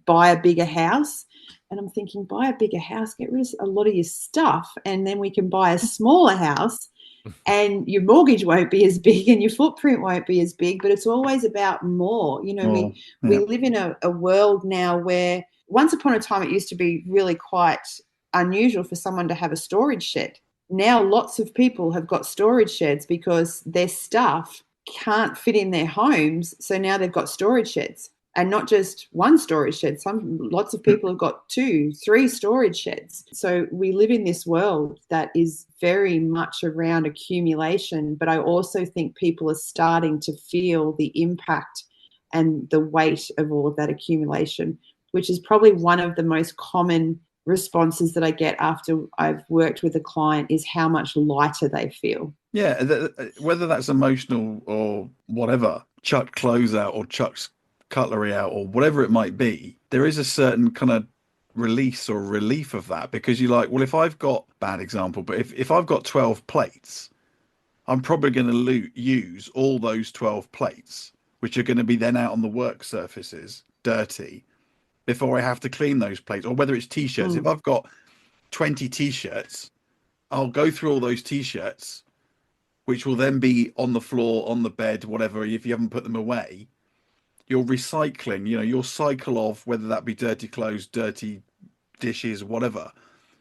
buy a bigger house. And I'm thinking, buy a bigger house, get rid of a lot of your stuff, and then we can buy a smaller house and your mortgage won't be as big and your footprint won't be as big. But it's always about more. We live in a world now where once upon a time it used to be really quite unusual for someone to have a storage shed. Now lots of people have got storage sheds because their stuff can't fit in their homes. So now they've got storage sheds. And not just one storage shed. Lots of people have got 2, 3 storage sheds. So we live in this world that is very much around accumulation, but I also think people are starting to feel the impact and the weight of all of that accumulation, which is probably one of the most common responses that I get after I've worked with a client is how much lighter they feel. Yeah, whether that's emotional or whatever, chuck clothes out or chucks cutlery out or whatever it might be, there is a certain kind of release or relief of that, because you're like, well, if I've got, bad example, but if I've got 12 plates, I'm probably going to use all those 12 plates, which are going to be then out on the work surfaces dirty, before I have to clean those plates, or whether it's t-shirts. If I've got 20 t-shirts, I'll go through all those t-shirts, which will then be on the floor, on the bed, whatever. If you haven't put them away, you're recycling, your cycle of whether that be dirty clothes, dirty dishes, whatever.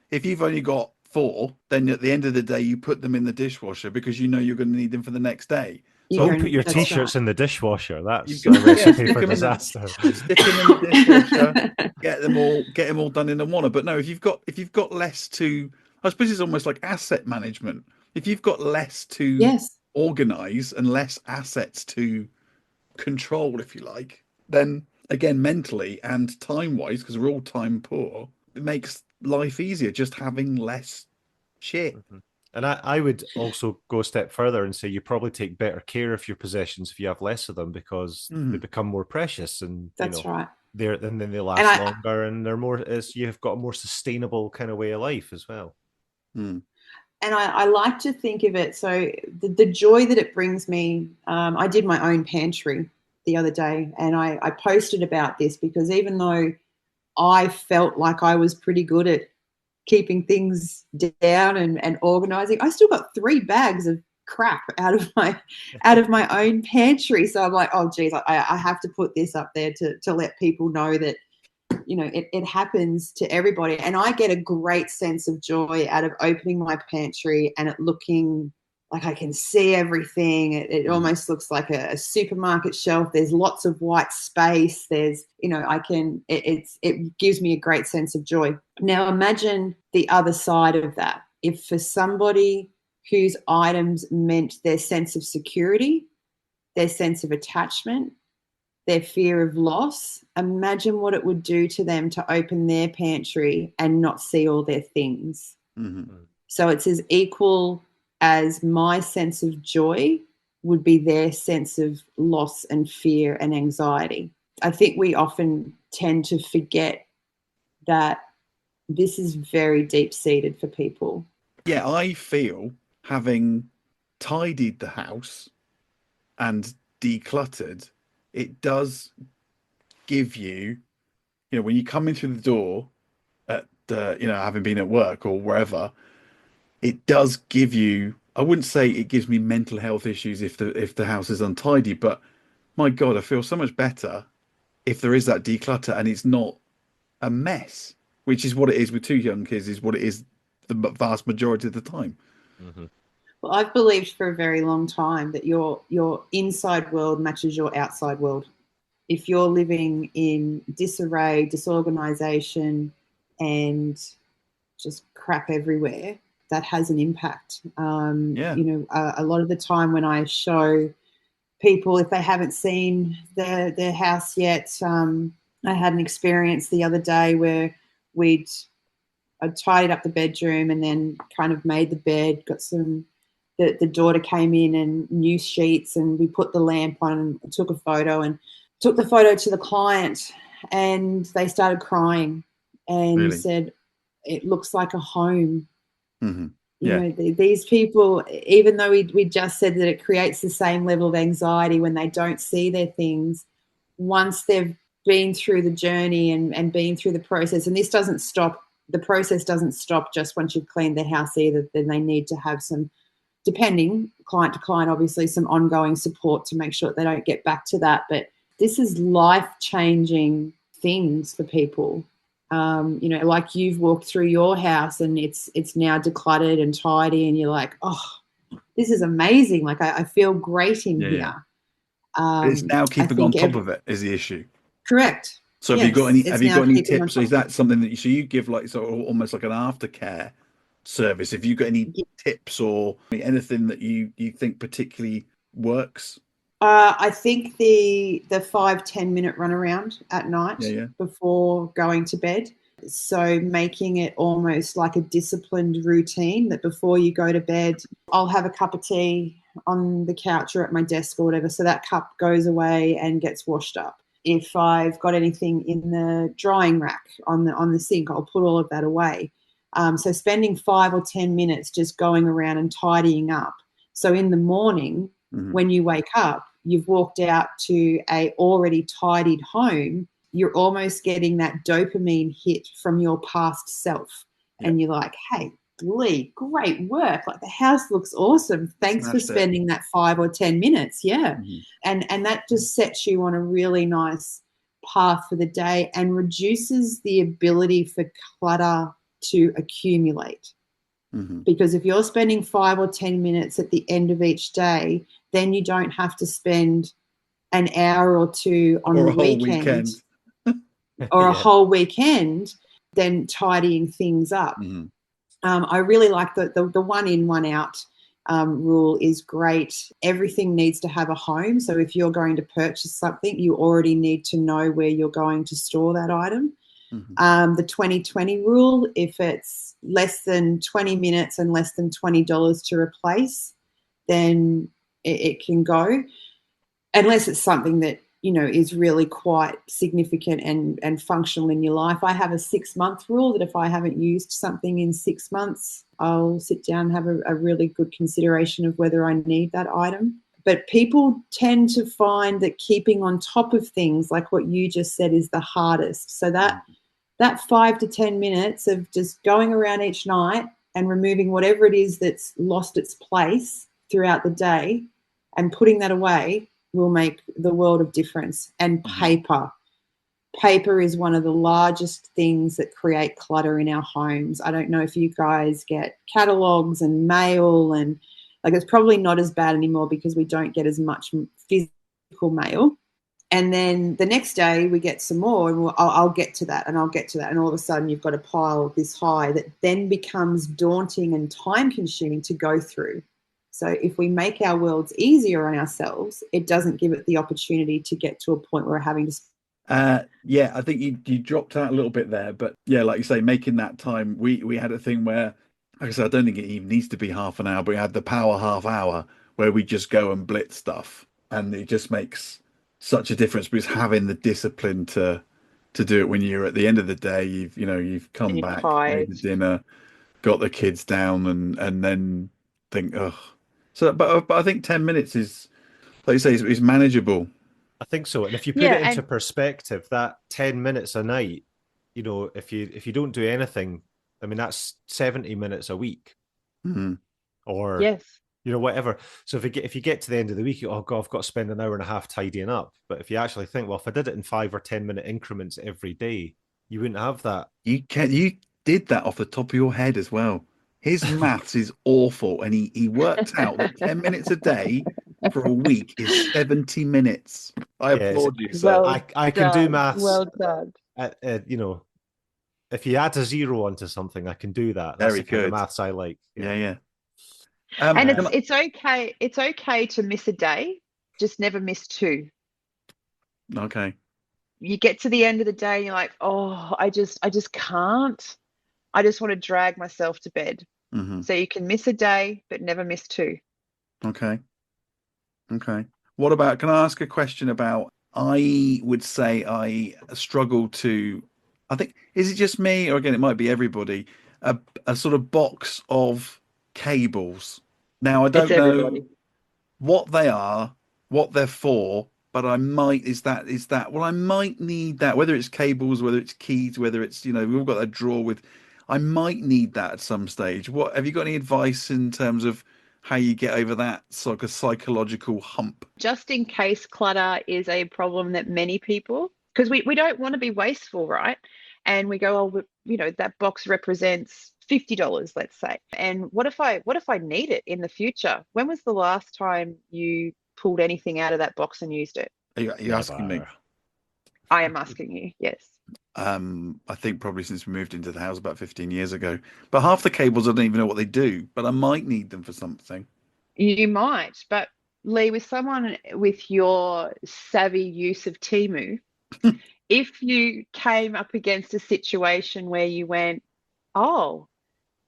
If you've only got 4, then at the end of the day, you put them in the dishwasher because you're going to need them for the next day. So don't put your t-shirts in the dishwasher. That's a recipe for disaster. Stick them in the dishwasher. Get them all done in one. But no, if you've got less to, I suppose it's almost like asset management. If you've got less to organize and less assets to control, if you like, then again, mentally and time-wise, because we're all time poor, it makes life easier just having less shit. And I would also go a step further and say you probably take better care of your possessions if you have less of them, because they become more precious, and that's right. Then they last longer, and they're more, as you've got a more sustainable kind of way of life as well. And I like to think of it, so the joy that it brings me. I did my own pantry the other day, and I posted about this because even though I felt like I was pretty good at keeping things down and organizing, I still got 3 bags of crap out of my own pantry. So I'm like, oh geez, I have to put this up there to let people know that it happens to everybody. And I get a great sense of joy out of opening my pantry and it looking like I can see everything. It almost looks like a supermarket shelf. There's lots of white space. There's, it gives me a great sense of joy. Now imagine the other side of that. If for somebody whose items meant their sense of security, their sense of attachment, their fear of loss, imagine what it would do to them to open their pantry and not see all their things. So it's as equal as my sense of joy would be their sense of loss and fear and anxiety. I think we often tend to forget that this is very deep-seated for people. Yeah, I feel having tidied the house and decluttered, it does give you, when you come in through the door at, having been at work or wherever, it does give you, I wouldn't say it gives me mental health issues if the house is untidy, but my God, I feel so much better if there is that declutter and it's not a mess, which is what it is with 2 young kids, is what it is the vast majority of the time. Well, I've believed for a very long time that your inside world matches your outside world. If you're living in disarray, disorganization, and just crap everywhere, that has an impact. A lot of the time when I show people, if they haven't seen their house yet, I had an experience the other day where I tidied up the bedroom and then kind of made the bed, got the daughter came in and new sheets, and we put the lamp on and took a photo and took the photo to the client, and they started crying and said, it looks like a home. These people, even though we just said that it creates the same level of anxiety when they don't see their things, once they've been through the journey and been through the process, and this doesn't stop, the process doesn't stop just once you've cleaned the house either, then they need to have some, depending client to client, obviously some ongoing support to make sure that they don't get back to that. But this is life-changing things for people. Like you've walked through your house and it's now decluttered and tidy, and you're like, oh, this is amazing. Like I feel great in here. It's now keeping on top of it is the issue. Correct. So have you got any tips? Is that something that you give like sort of almost like an aftercare service? Have you got any tips or anything that you think particularly works? I think the 5-10 minute run around at night before going to bed. So making it almost like a disciplined routine that before you go to bed, I'll have a cup of tea on the couch or at my desk or whatever. So that cup goes away and gets washed up. If I've got anything in the drying rack on the sink, I'll put all of that away. So spending 5 or 10 minutes just going around and tidying up. So in the morning, when you wake up, you've walked out to a already tidied home you're almost getting that dopamine hit from your past self. And you're like, hey, Lee, great work. Like, the house looks awesome. Thanks for spending that 5 or 10 minutes. Yeah. And that just sets you on a really nice path for the day and reduces the ability for clutter to accumulate. Because if you're spending 5 or 10 minutes at the end of each day, then you don't have to spend an hour or two on the weekend or a whole weekend then tidying things up. I really like the 1 in, 1 out rule is great. Everything needs to have a home. So if you're going to purchase something, you already need to know where you're going to store that item. The 20-20 rule, if it's less than 20 minutes and less than $20 to replace, then it can go, unless it's something that, you know, is really quite significant and functional in your life. I have a 6-month rule that if I haven't used something in 6 months, I'll sit down and have a really good consideration of whether I need that item. But people tend to find that keeping on top of things, like what you just said, is the hardest. So that 5 to 10 minutes of just going around each night and removing whatever it is that's lost its place throughout the day and putting that away will make the world of difference. And paper is one of the largest things that create clutter in our homes. I don't know if you guys get catalogs and mail, and like, it's probably not as bad anymore because we don't get as much physical mail. And then the next day we get some more, and I'll get to that, and I'll get to that. And all of a sudden you've got a pile this high that then becomes daunting and time consuming to go through. So if we make our worlds easier on ourselves, it doesn't give it the opportunity to get to a point where we're having to. Yeah, I think you dropped out a little bit there, but yeah, like you say, making that time. We had a thing where, like I said, I don't think it even needs to be half an hour, but we had the power half hour where we just go and blitz stuff, and it just makes such a difference because having the discipline to do it when you're at the end of the day, you've come back, made the dinner, got the kids down, and then think, oh. So, but I think 10 minutes is, like you say, is manageable. I think so. And if you put it into perspective, that 10 minutes a night, you know, if you don't do anything, I mean, that's 70 minutes a week, or you know, whatever. So if you get to the end of the week, oh God, I've got to spend an hour and a half tidying up. But if you actually think, well, if I did it in 5 or 10 minute increments every day, you wouldn't have that. You did that off the top of your head as well. His maths is awful, and he worked out that 10 minutes a day for a week is 70 minutes. I applaud you, sir. Well, I can do maths. Well done. You know, if you add a 0 onto something, I can do that. That's Very the kind good. of maths I like. Yeah. And it's okay. It's okay to miss a day, just never miss 2. Okay. You get to the end of the day, and you're like, oh, I just can't. I just want to drag myself to bed. So you can miss a day, but never miss 2. Okay. What about, can I ask a question about, I would say I struggle to, I think, is it just me, or again, it might be everybody, a sort of box of cables. Now, I don't know what they are, what they're for, but I might, well, I might need that, whether it's cables, whether it's keys, whether it's, you know, we've all got that drawer with, I might need that at some stage. What have you got any advice in terms of how you get over that sort of psychological hump? Just in case clutter is a problem that many people, because we don't want to be wasteful, right? And we go, oh, you know, that box represents $50, let's say. And what if I need it in the future? When was the last time you pulled anything out of that box and used it? Are you asking me? I am asking you, yes. I think probably since we moved into the house about 15 years ago. But half the cables, I don't even know what they do, but I might need them for something. You might, but Lee, with someone with your savvy use of Temu, if you came up against a situation where you went, oh,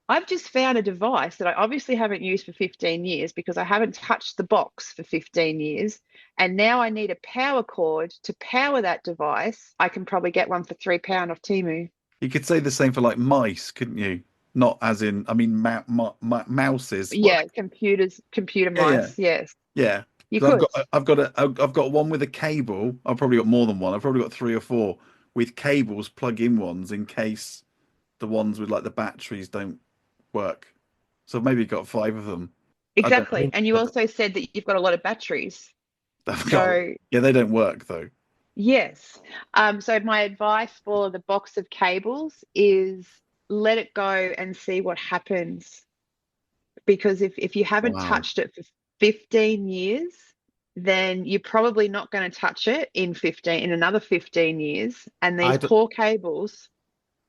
I've just found a device that I obviously haven't used for 15 years because I haven't touched the box for 15 years. And now I need a power cord to power that device. I can probably get one for £3 off Temu. You could say the same for like mice, couldn't you? Not as in, I mean, mouses. Yeah, computer mice. Yes. Yeah. You could. I've got one with a cable. I've probably got more than one. I've probably got 3 or 4 with cables, plug-in ones, in case the ones with like the batteries don't work. So maybe got 5 of them. Exactly. And you also said that you've got a lot of batteries. Yeah, they don't work though. Yes. So my advice for the box of cables is let it go and see what happens. Because if you haven't touched it for 15 years, then you're probably not going to touch it in another 15 years. And these poor cables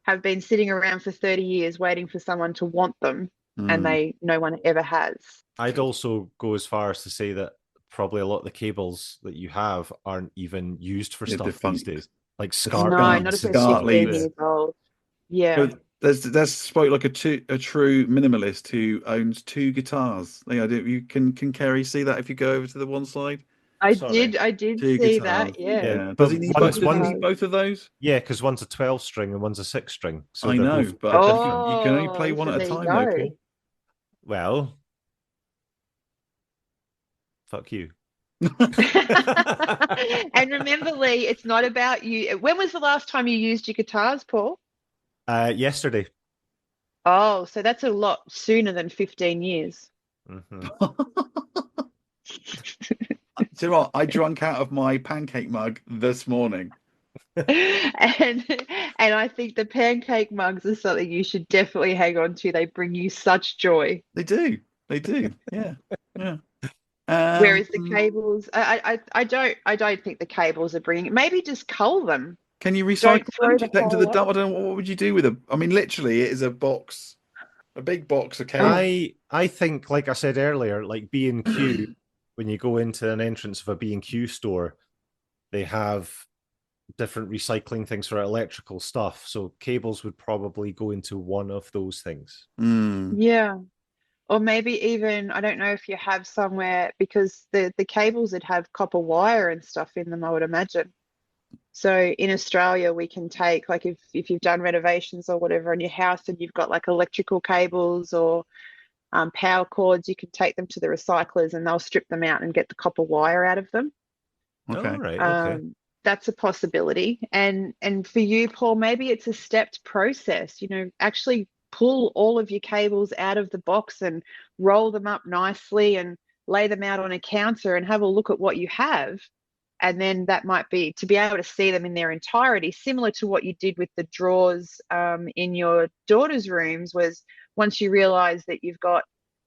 have been sitting around for 30 years waiting for someone to want them, and no one ever has. I'd also go as far as to say that probably a lot of the cables that you have aren't even used for stuff these days. Like SCART No, leads. not if they're 15 years old. Yeah. So there's spoke like a true minimalist who owns 2 guitars. You can Kerri see that if you go over to the one side? I did 2 see guitars. that. Yeah. Does he need both of those? Yeah, because one's a 12 string and one's a 6 string. So I know, but you can only play one at a time, though, Paul. Well, fuck you. And remember, Lee, it's not about you. When was the last time you used your guitars, Paul? Yesterday. Oh, so that's a lot sooner than 15 years. Mm-hmm. So what? I drank out of my pancake mug this morning. and I think the pancake mugs are something you should definitely hang on to. They bring you such joy. They do. Yeah. Whereas the cables, I don't think the cables are bringing it. Maybe just cull them. Can you recycle them? Take them to the dump? I don't know. What would you do with them? I mean, literally, it is a box, a big box of cables. I think, like I said earlier, like B&Q, when you go into an entrance of a B&Q store, they have different recycling things for electrical stuff. So cables would probably go into one of those things. Yeah. Or maybe even, I don't know if you have somewhere, because the cables that have copper wire and stuff in them, I would imagine. So in Australia, we can take, like if you've done renovations or whatever in your house and you've got like electrical cables or power cords, you can take them to the recyclers and they'll strip them out and get the copper wire out of them. Okay. Oh, right. Okay. That's a possibility. And for you, Paul, maybe it's a stepped process. Actually pull all of your cables out of the box and roll them up nicely and lay them out on a counter and have a look at what you have. And then that might be to be able to see them in their entirety, similar to what you did with the drawers in your daughter's rooms, was once you realize that you've got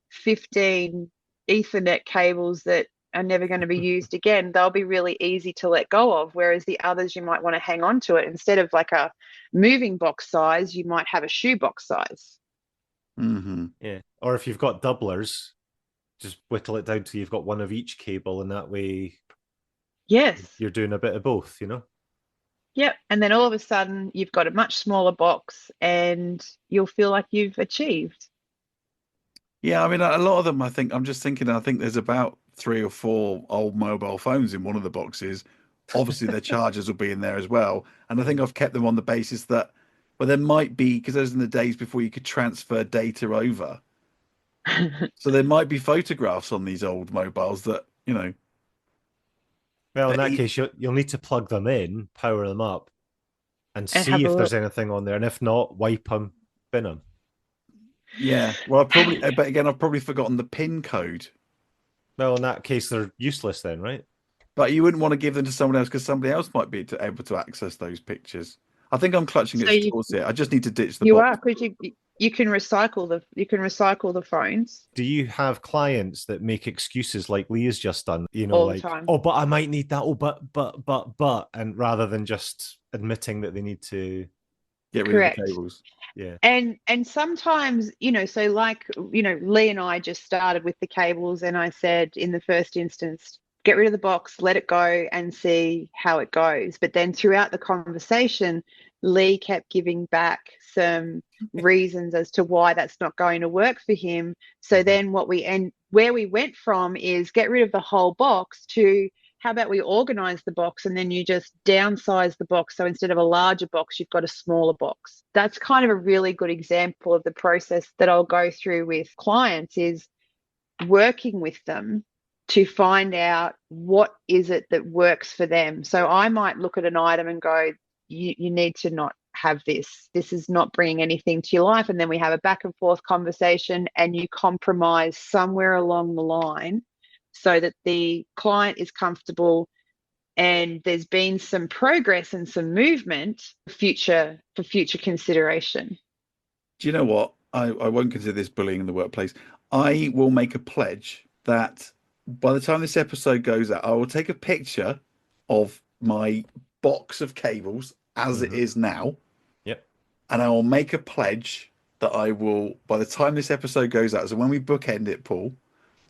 15 Ethernet cables that are never going to be used again, they'll be really easy to let go of. Whereas the others, you might want to hang on to it. Instead of like a moving box size, you might have a shoebox size. Mm-hmm. Yeah. Or if you've got doublers, just whittle it down till you've got one of each cable, and that way, yes, you're doing a bit of both, Yep. And then all of a sudden, you've got a much smaller box, and you'll feel like you've achieved. Yeah, I mean, a lot of them, I think there's about 3 or 4 old mobile phones in one of the boxes. Obviously, their chargers will be in there as well. And I think I've kept them on the basis that, well, there might be, because those are in the days before you could transfer data over. So there might be photographs on these old mobiles that, Well, in that case, you'll need to plug them in, power them up, and see if there's anything on there. And if not, wipe them, bin them. Yeah. Well, but again, I've probably forgotten the PIN code. Well, in that case, they're useless then, right? But you wouldn't want to give them to someone else because somebody else might be able to access those pictures. I think I'm clutching at straws here. I just need to ditch the box. You are, because you can recycle the phones. Do you have clients that make excuses like Leah's just done? All like, the time. Oh, but I might need that. Oh, but, and rather than just admitting that they need to get rid of the cables. Yeah. And sometimes, so like, Lee and I just started with the cables, and I said in the first instance, get rid of the box, let it go and see how it goes. But then throughout the conversation, Lee kept giving back some reasons as to why that's not going to work for him. So then where we went from is get rid of the whole box to, how about we organize the box and then you just downsize the box. So instead of a larger box, you've got a smaller box. That's kind of a really good example of the process that I'll go through with clients, is working with them to find out what is it that works for them. So I might look at an item and go, you need to not have this. This is not bringing anything to your life. And then we have a back and forth conversation, and you compromise somewhere along the line so that the client is comfortable and there's been some progress and some movement for future consideration. Do you know what? I won't consider this bullying in the workplace. I will make a pledge that by the time this episode goes out, I will take a picture of my box of cables as it is now. Yep. And I will make a pledge that I will, by the time this episode goes out, so when we bookend it, Paul,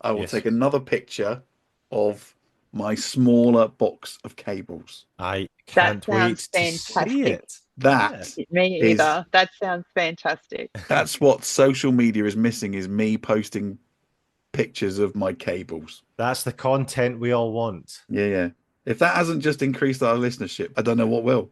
I will take another picture of my smaller box of cables. I can't wait to see it. Me either. That sounds fantastic. That's what social media is missing, is me posting pictures of my cables. That's the content we all want. Yeah. If that hasn't just increased our listenership, I don't know what will.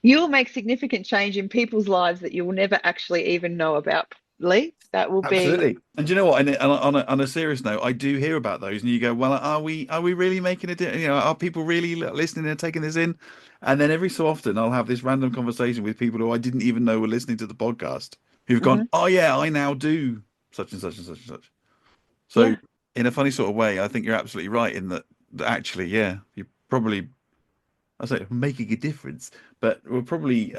You'll make significant change in people's lives that you will never actually even know about, Lee. That will Absolutely. be. And do you know what? And on a serious note, I do hear about those, and you go, "Well, are we really making a difference? You know, are people really listening and taking this in?" And then every so often, I'll have this random conversation with people who I didn't even know were listening to the podcast, who've gone, "Oh yeah, I now do such and such and such and such." So, in a funny sort of way, I think you're absolutely right in that actually, yeah, you're probably, I say, making a difference, but we're probably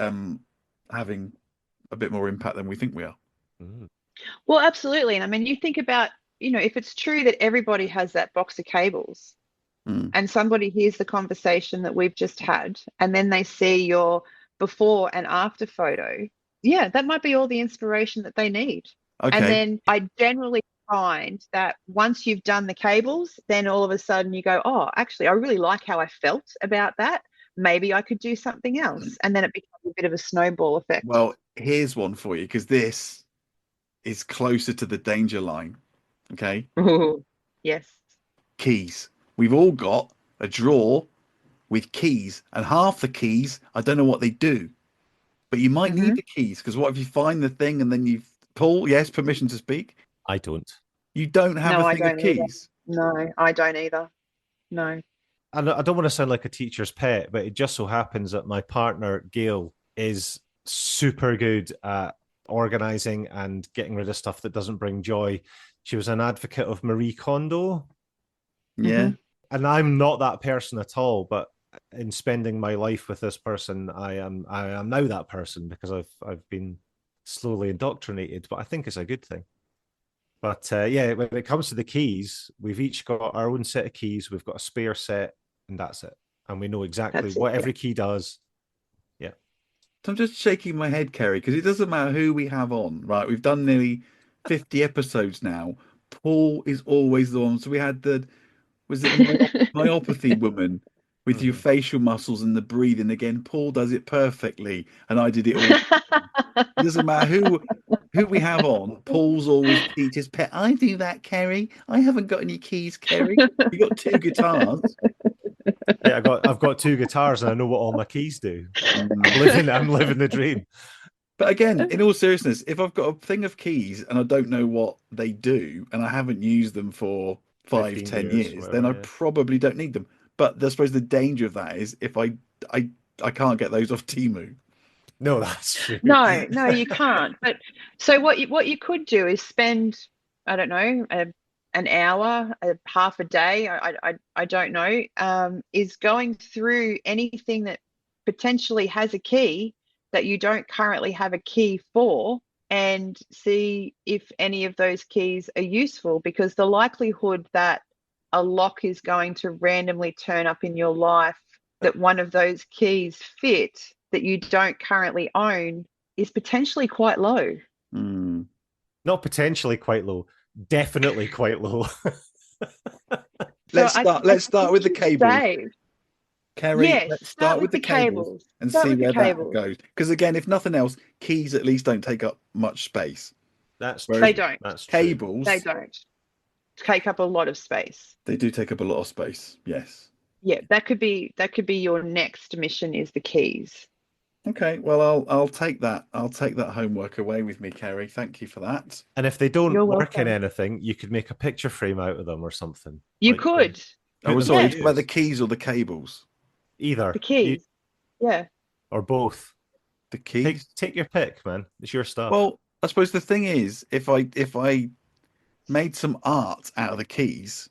having a bit more impact than we think we are. Well, absolutely. And I mean, you think about, if it's true that everybody has that box of cables and somebody hears the conversation that we've just had, and then they see your before and after photo, that might be all the inspiration that they need. Okay. And then I generally find that once you've done the cables, then all of a sudden you go, oh, actually, I really like how I felt about that. Maybe I could do something else. And then it becomes a bit of a snowball effect. Well, here's one for you, because this is closer to the danger line. Okay. Ooh, yes. Keys. We've all got a drawer with keys, and half the keys, I don't know what they do, but you might need the keys, because what if you find the thing and then Paul, yes, permission to speak? I don't. You don't have a thing of keys? No, I don't either. No. I don't want to sound like a teacher's pet, but it just so happens that my partner, Gail, is super good at organizing and getting rid of stuff that doesn't bring joy. She was an advocate of Marie Kondo. Yeah. And I'm not that person at all, but in spending my life with this person, I am now that person, because I've been slowly indoctrinated, but I think it's a good thing. But when it comes to the keys, we've each got our own set of keys. We've got a spare set, and that's it. And we know exactly what every key does. Yeah. So I'm just shaking my head, Kerri, because it doesn't matter who we have on, right? We've done nearly 50 episodes now. Paul is always the one. So we had was it myopathy woman with your facial muscles and the breathing again. Paul does it perfectly, and I did it all. It doesn't matter who we have on. Paul's always teacher's pet. I do that, Kerri. I haven't got any keys, Kerri. You got two guitars. Yeah, I've got two guitars, and I know what all my keys do. I'm living the dream. But again, in all seriousness, if I've got a thing of keys and I don't know what they do, and I haven't used them for 5-10 years, then I probably don't need them. But I suppose the danger of that is if I can't get those off Temu. No, that's true. No, you can't. But so what you could do is spend, I don't know, an hour, half a day, I don't know, is going through anything that potentially has a key that you don't currently have a key for, and see if any of those keys are useful, because the likelihood that a lock is going to randomly turn up in your life that one of those keys fit that you don't currently own is potentially quite low. Not potentially quite low, definitely quite low. Let's start with the cables. Kerri, let's start with the cables and see where that goes. Because again, if nothing else, keys at least don't take up much space. That's true. They don't. That's true. Cables. They don't take up a lot of space. They do take up a lot of space. Yes. Yeah, that could be your next mission, is the keys. Okay, well, I'll take that. I'll take that homework away with me, Kerri. Thank you for that. And if they don't work in anything, you could make a picture frame out of them or something. You could. Sorry, about the keys or the cables? Either. The keys. Yeah. or both? The keys. Take your pick, man. It's your stuff. Well, I suppose the thing is, if I made some art out of the keys,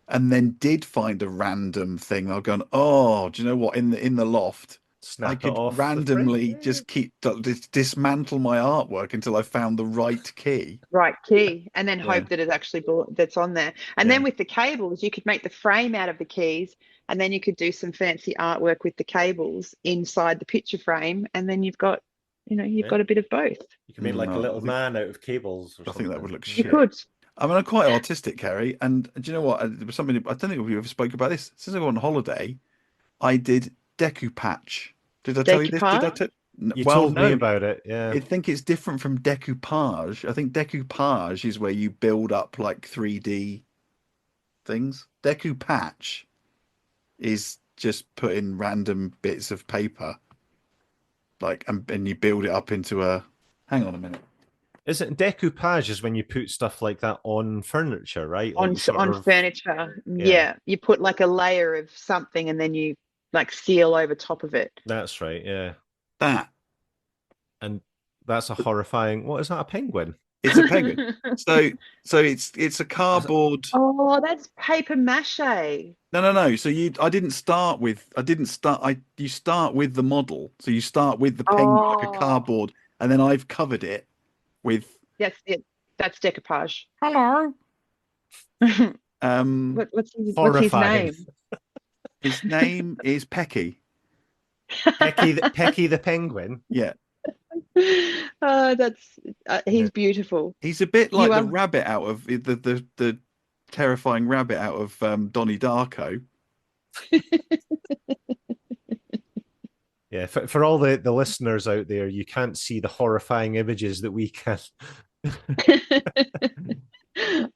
and then did find a random thing, I'll go, oh, do you know what? In the loft, I Snap it could off the randomly frame. just dismantle my artwork until I found the right key. Right key, and then Yeah. hope that it actually that's on there. And then with the cables, you could make the frame out of the keys, and then you could do some fancy artwork with the cables inside the picture frame, and then you've got, got a bit of both. You can make like a little man out of cables. I think that would look You shit. could. I mean, I'm quite artistic, Kerri, and do you know what? There was something I don't think we ever spoke about this. Since I went on holiday, I did decoupage. Did I tell you this? You told me about it. Yeah. I think it's different from decoupage. I think decoupage is where you build up like 3D things. Decoupage is just putting random bits of paper, like, and you build it up into a. Hang on a minute. Isn't decoupage is when you put stuff like that on furniture, right? Like on furniture. Yeah. You put like a layer of something and then you like seal over top of it. That's right. Yeah. That. And that's a horrifying. What is that? A penguin? It's a penguin. so it's a cardboard. Oh, that's paper mache. No. So you start with the model. So you start with the penguin, like a cardboard, and then I've covered it with. That's it. That's decoupage. Hello. What's his name? His name is Pecky. Pecky the penguin. Yeah. Oh, that's he's beautiful. He's a bit like the rabbit out of the terrifying rabbit out of Donnie Darko. Yeah, for all the listeners out there, you can't see the horrifying images that we can.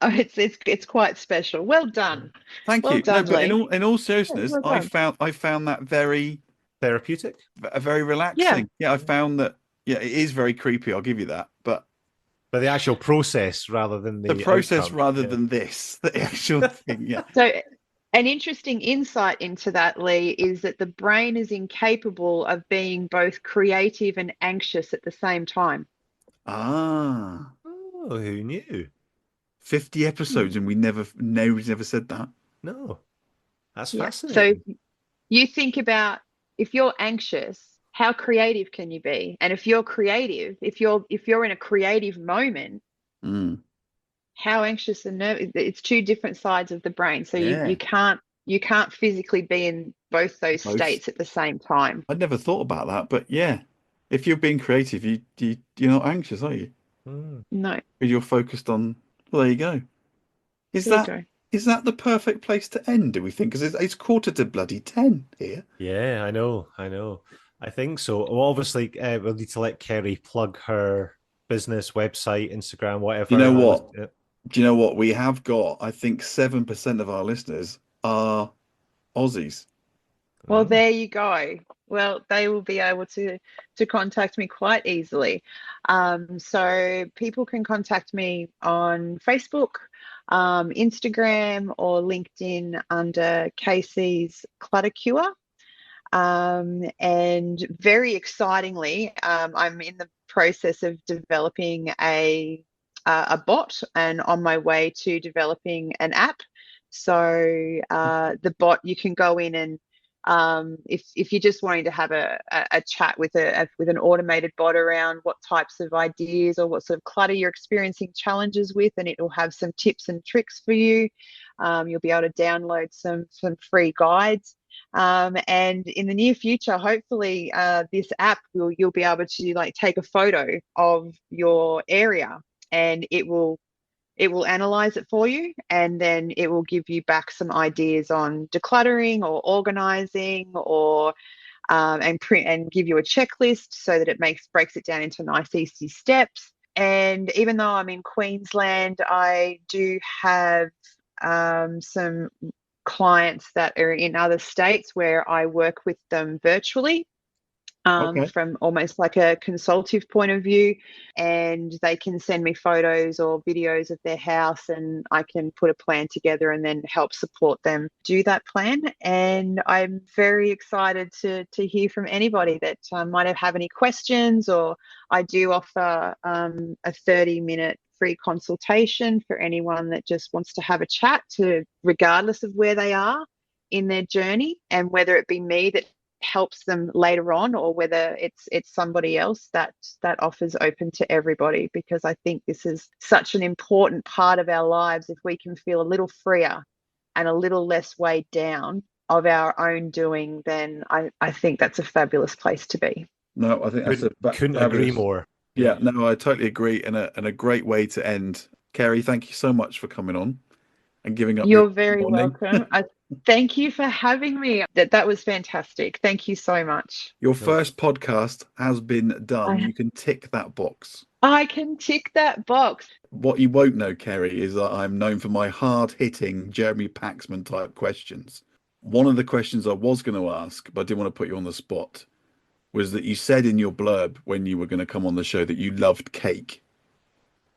Oh, it's quite special. Well done. Thank you. Done, but in all seriousness, I found that very therapeutic, very relaxing. Yeah, I found that. Yeah, it is very creepy. I'll give you that, but the actual process rather than the process outcome, rather than this, the actual thing. Yeah. So, an interesting insight into that, Lee, is that the brain is incapable of being both creative and anxious at the same time. Ah. Oh, who knew? 50 episodes and nobody's ever said that. No. That's fascinating. So you think about, if you're anxious, how creative can you be? And if you're creative, if you're in a creative moment, how anxious and nervous, it's two different sides of the brain. So you can't physically be in both those states at the same time. I'd never thought about that, but yeah, if you're being creative, you're not anxious, are you? No. You're focused on. Well, there you go. Is that the perfect place to end, do we think? Because it's 9:45 here. Yeah, I know. I think so. Well, obviously, we'll need to let Kerri plug her business, website, Instagram, whatever. You know what? Do you know what? We have got, I think, 7% of our listeners are Aussies. Well, there you go. Well, they will be able to contact me quite easily. So people can contact me on Facebook, Instagram, or LinkedIn under KC's Clutter Cure. And very excitingly, I'm in the process of developing a bot, and on my way to developing an app. So the bot, you can go in and if you're just wanting to have a chat with an automated bot around what types of ideas or what sort of clutter you're experiencing challenges with, and it will have some tips and tricks for you. You'll be able to download some free guides. And in the near future, hopefully, this app you'll be able to like take a photo of your area, and it will analyze it for you, and then it will give you back some ideas on decluttering or organizing, or and give you a checklist so that it breaks it down into nice easy steps. And even though I'm in Queensland, I do have some clients that are in other states where I work with them virtually. from almost like a consultative point of view, and they can send me photos or videos of their house, and I can put a plan together and then help support them do that plan. And I'm very excited to hear from anybody that might have any questions, or I do offer a 30-minute free consultation for anyone that just wants to have a chat, to regardless of where they are in their journey, and whether it be me that helps them later on, or whether it's somebody else, that offers open to everybody, because I think this is such an important part of our lives. If we can feel a little freer and a little less weighed down of our own doing, then I think that's a fabulous place to be. No, I think couldn't agree more. Yeah, no, I totally agree, and a great way to end. Kerri, thank you so much for coming on and giving up. You're very welcome. Thank you for having me. That was fantastic. Thank you so much. Your first podcast has been done. You can tick that box. I can tick that box. What you won't know, Kerri, is that I'm known for my hard-hitting Jeremy Paxman type questions. One of the questions I was going to ask, but I didn't want to put you on the spot, was that you said in your blurb when you were going to come on the show that you loved cake.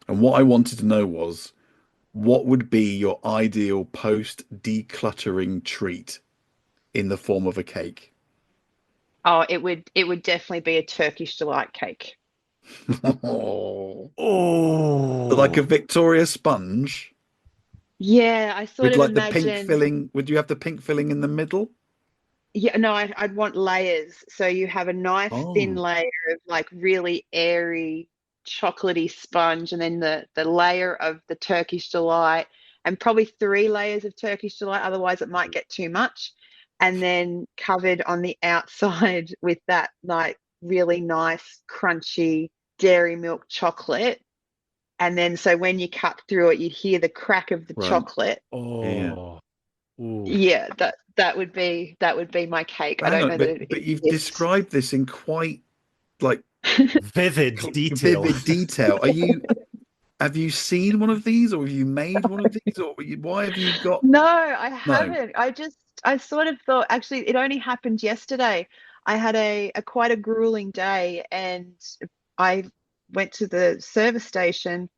And what I wanted to know was, what would be your ideal post-decluttering treat in the form of a cake? Oh, it would definitely be a Turkish delight cake. Oh, like a Victoria sponge? Yeah, I sort of like imagine the pink filling. Would you have the pink filling in the middle? Yeah, no, I'd want layers. So you have a nice thin layer of like really airy, chocolatey sponge, and then the layer of the Turkish delight, and probably 3 layers of Turkish delight, otherwise it might get too much. And then covered on the outside with that like really nice crunchy dairy milk chocolate. And then so when you cut through it, you'd hear the crack of the chocolate. Yeah, that would be my cake. I don't know that but you've described this in quite like vivid detail. Have you seen one of these, or have you made one of these, or why have you got? No, I haven't. I sort of thought, actually it only happened yesterday. I had a quite a grueling day, and I went to the service station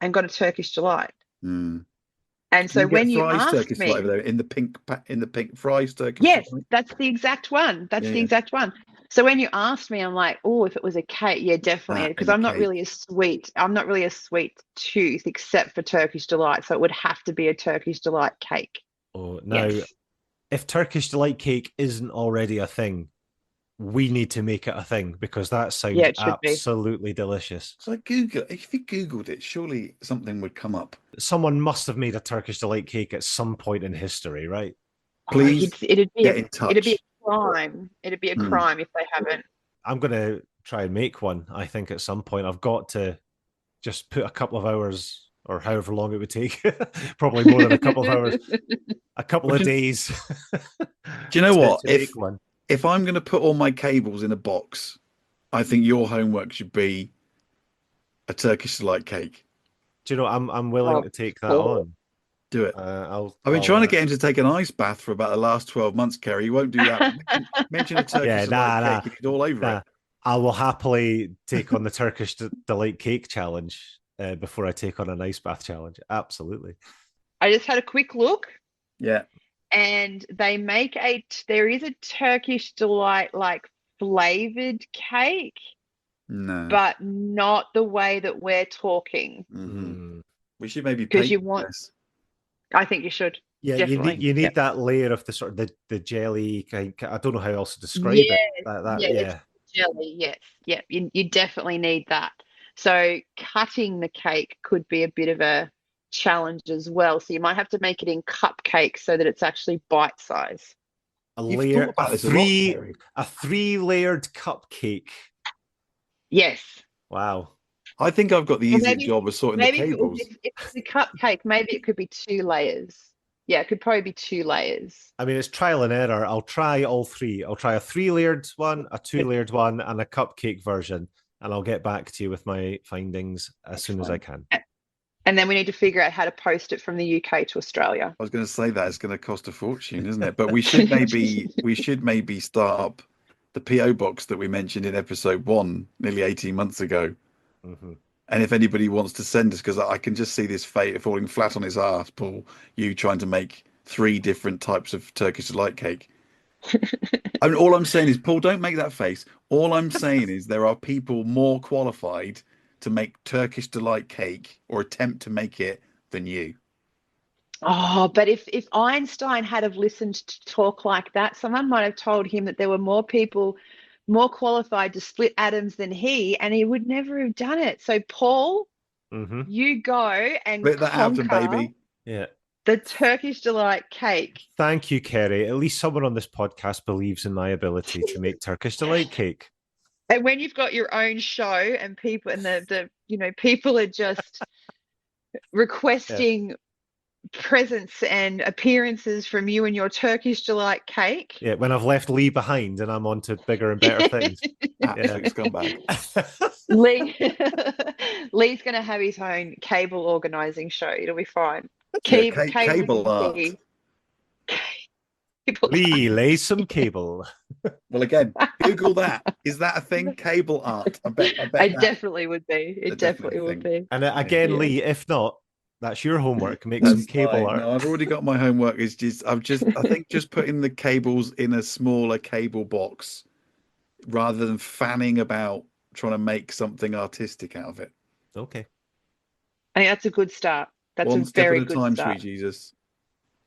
and got a Turkish delight. And so when you asked Turkish me, over there in the pink fries Turkish. Yes, that's the exact one. That's the exact one. So when you asked me, I'm like, oh, if it was a cake, yeah, definitely, because I'm not really a sweet tooth except for Turkish delight, so it would have to be a Turkish delight cake. Oh, now, if Turkish delight cake isn't already a thing, we need to make it a thing, because that sounds absolutely delicious. So if you Googled it, surely something would come up. Someone must have made a Turkish delight cake at some point in history, right? Please it'd be get in touch. It'd be a crime. It'd be a crime if they haven't. I'm going to try and make one, I think, at some point. I've got to just put a couple of hours, or however long it would take, probably more than a couple of hours, a couple of days. Do you know what? If I'm going to put all my cables in a box, I think your homework should be a Turkish delight cake. Do you know, I'm willing to take that on. Do it. I've been trying to get him to take an ice bath for about the last 12 months, Kerri. He won't do that. Mention a Turkish delight cake, he's all over it. I will happily take on the Turkish delight cake challenge before I take on an ice bath challenge. Absolutely. I just had a quick look. Yeah. And they make there is a Turkish delight like flavored cake. No. But not the way that we're talking. We should maybe paint this. I think you should. Yeah, definitely. you need that layer of the sort of the jelly. I don't know how else to describe it. Jelly. Yes, yeah. You definitely need that. So cutting the cake could be a bit of a challenge as well. So you might have to make it in cupcakes so that it's actually bite size. A 3-layered cupcake. Yes. Wow. I think I've got the easier job of sorting the cables. If it's a cupcake, maybe it could be 2 layers. Yeah, it could probably be 2 layers. I mean, it's trial and error. I'll try all 3. I'll try a 3-layered one, a 2-layered one, and a cupcake version. And I'll get back to you with my findings as soon as I can. And then we need to figure out how to post it from the UK to Australia. I was going to say that it's going to cost a fortune, isn't it? But we should maybe start up the PO box that we mentioned in episode 1 nearly 18 months ago. Mm-hmm. And if anybody wants to send us, because I can just see this falling flat on his ass, Paul, you trying to make 3 different types of Turkish delight cake. I mean, all I'm saying is, Paul, don't make that face. All I'm saying is there are people more qualified to make Turkish delight cake or attempt to make it than you. Oh, but if Einstein had have listened to talk like that, someone might have told him that there were more people more qualified to split atoms than he, and he would never have done it. So, Paul, you go and split that atom, baby. Yeah. The Turkish delight cake. Thank you, Kerri. At least someone on this podcast believes in my ability to make Turkish delight cake. And when you've got your own show and people and the people are just requesting presents and appearances from you and your Turkish delight cake. Yeah, when I've left Lee behind and I'm on to bigger and better things. Absolute scumbag. Lee's going to have his own cable organising show. It'll be fine. Cable art. Lee, lay some cable. Well, again, Google that. Is that a thing? Cable art. I bet it definitely would be. It definitely would be. And again, Lee, if not, that's your homework. Make some cable art. No, I've already got my homework. I think just putting the cables in a smaller cable box rather than fanning about trying to make something artistic out of it. Okay. I think that's a good start. That's One a step very at a good time, start. sweet Jesus.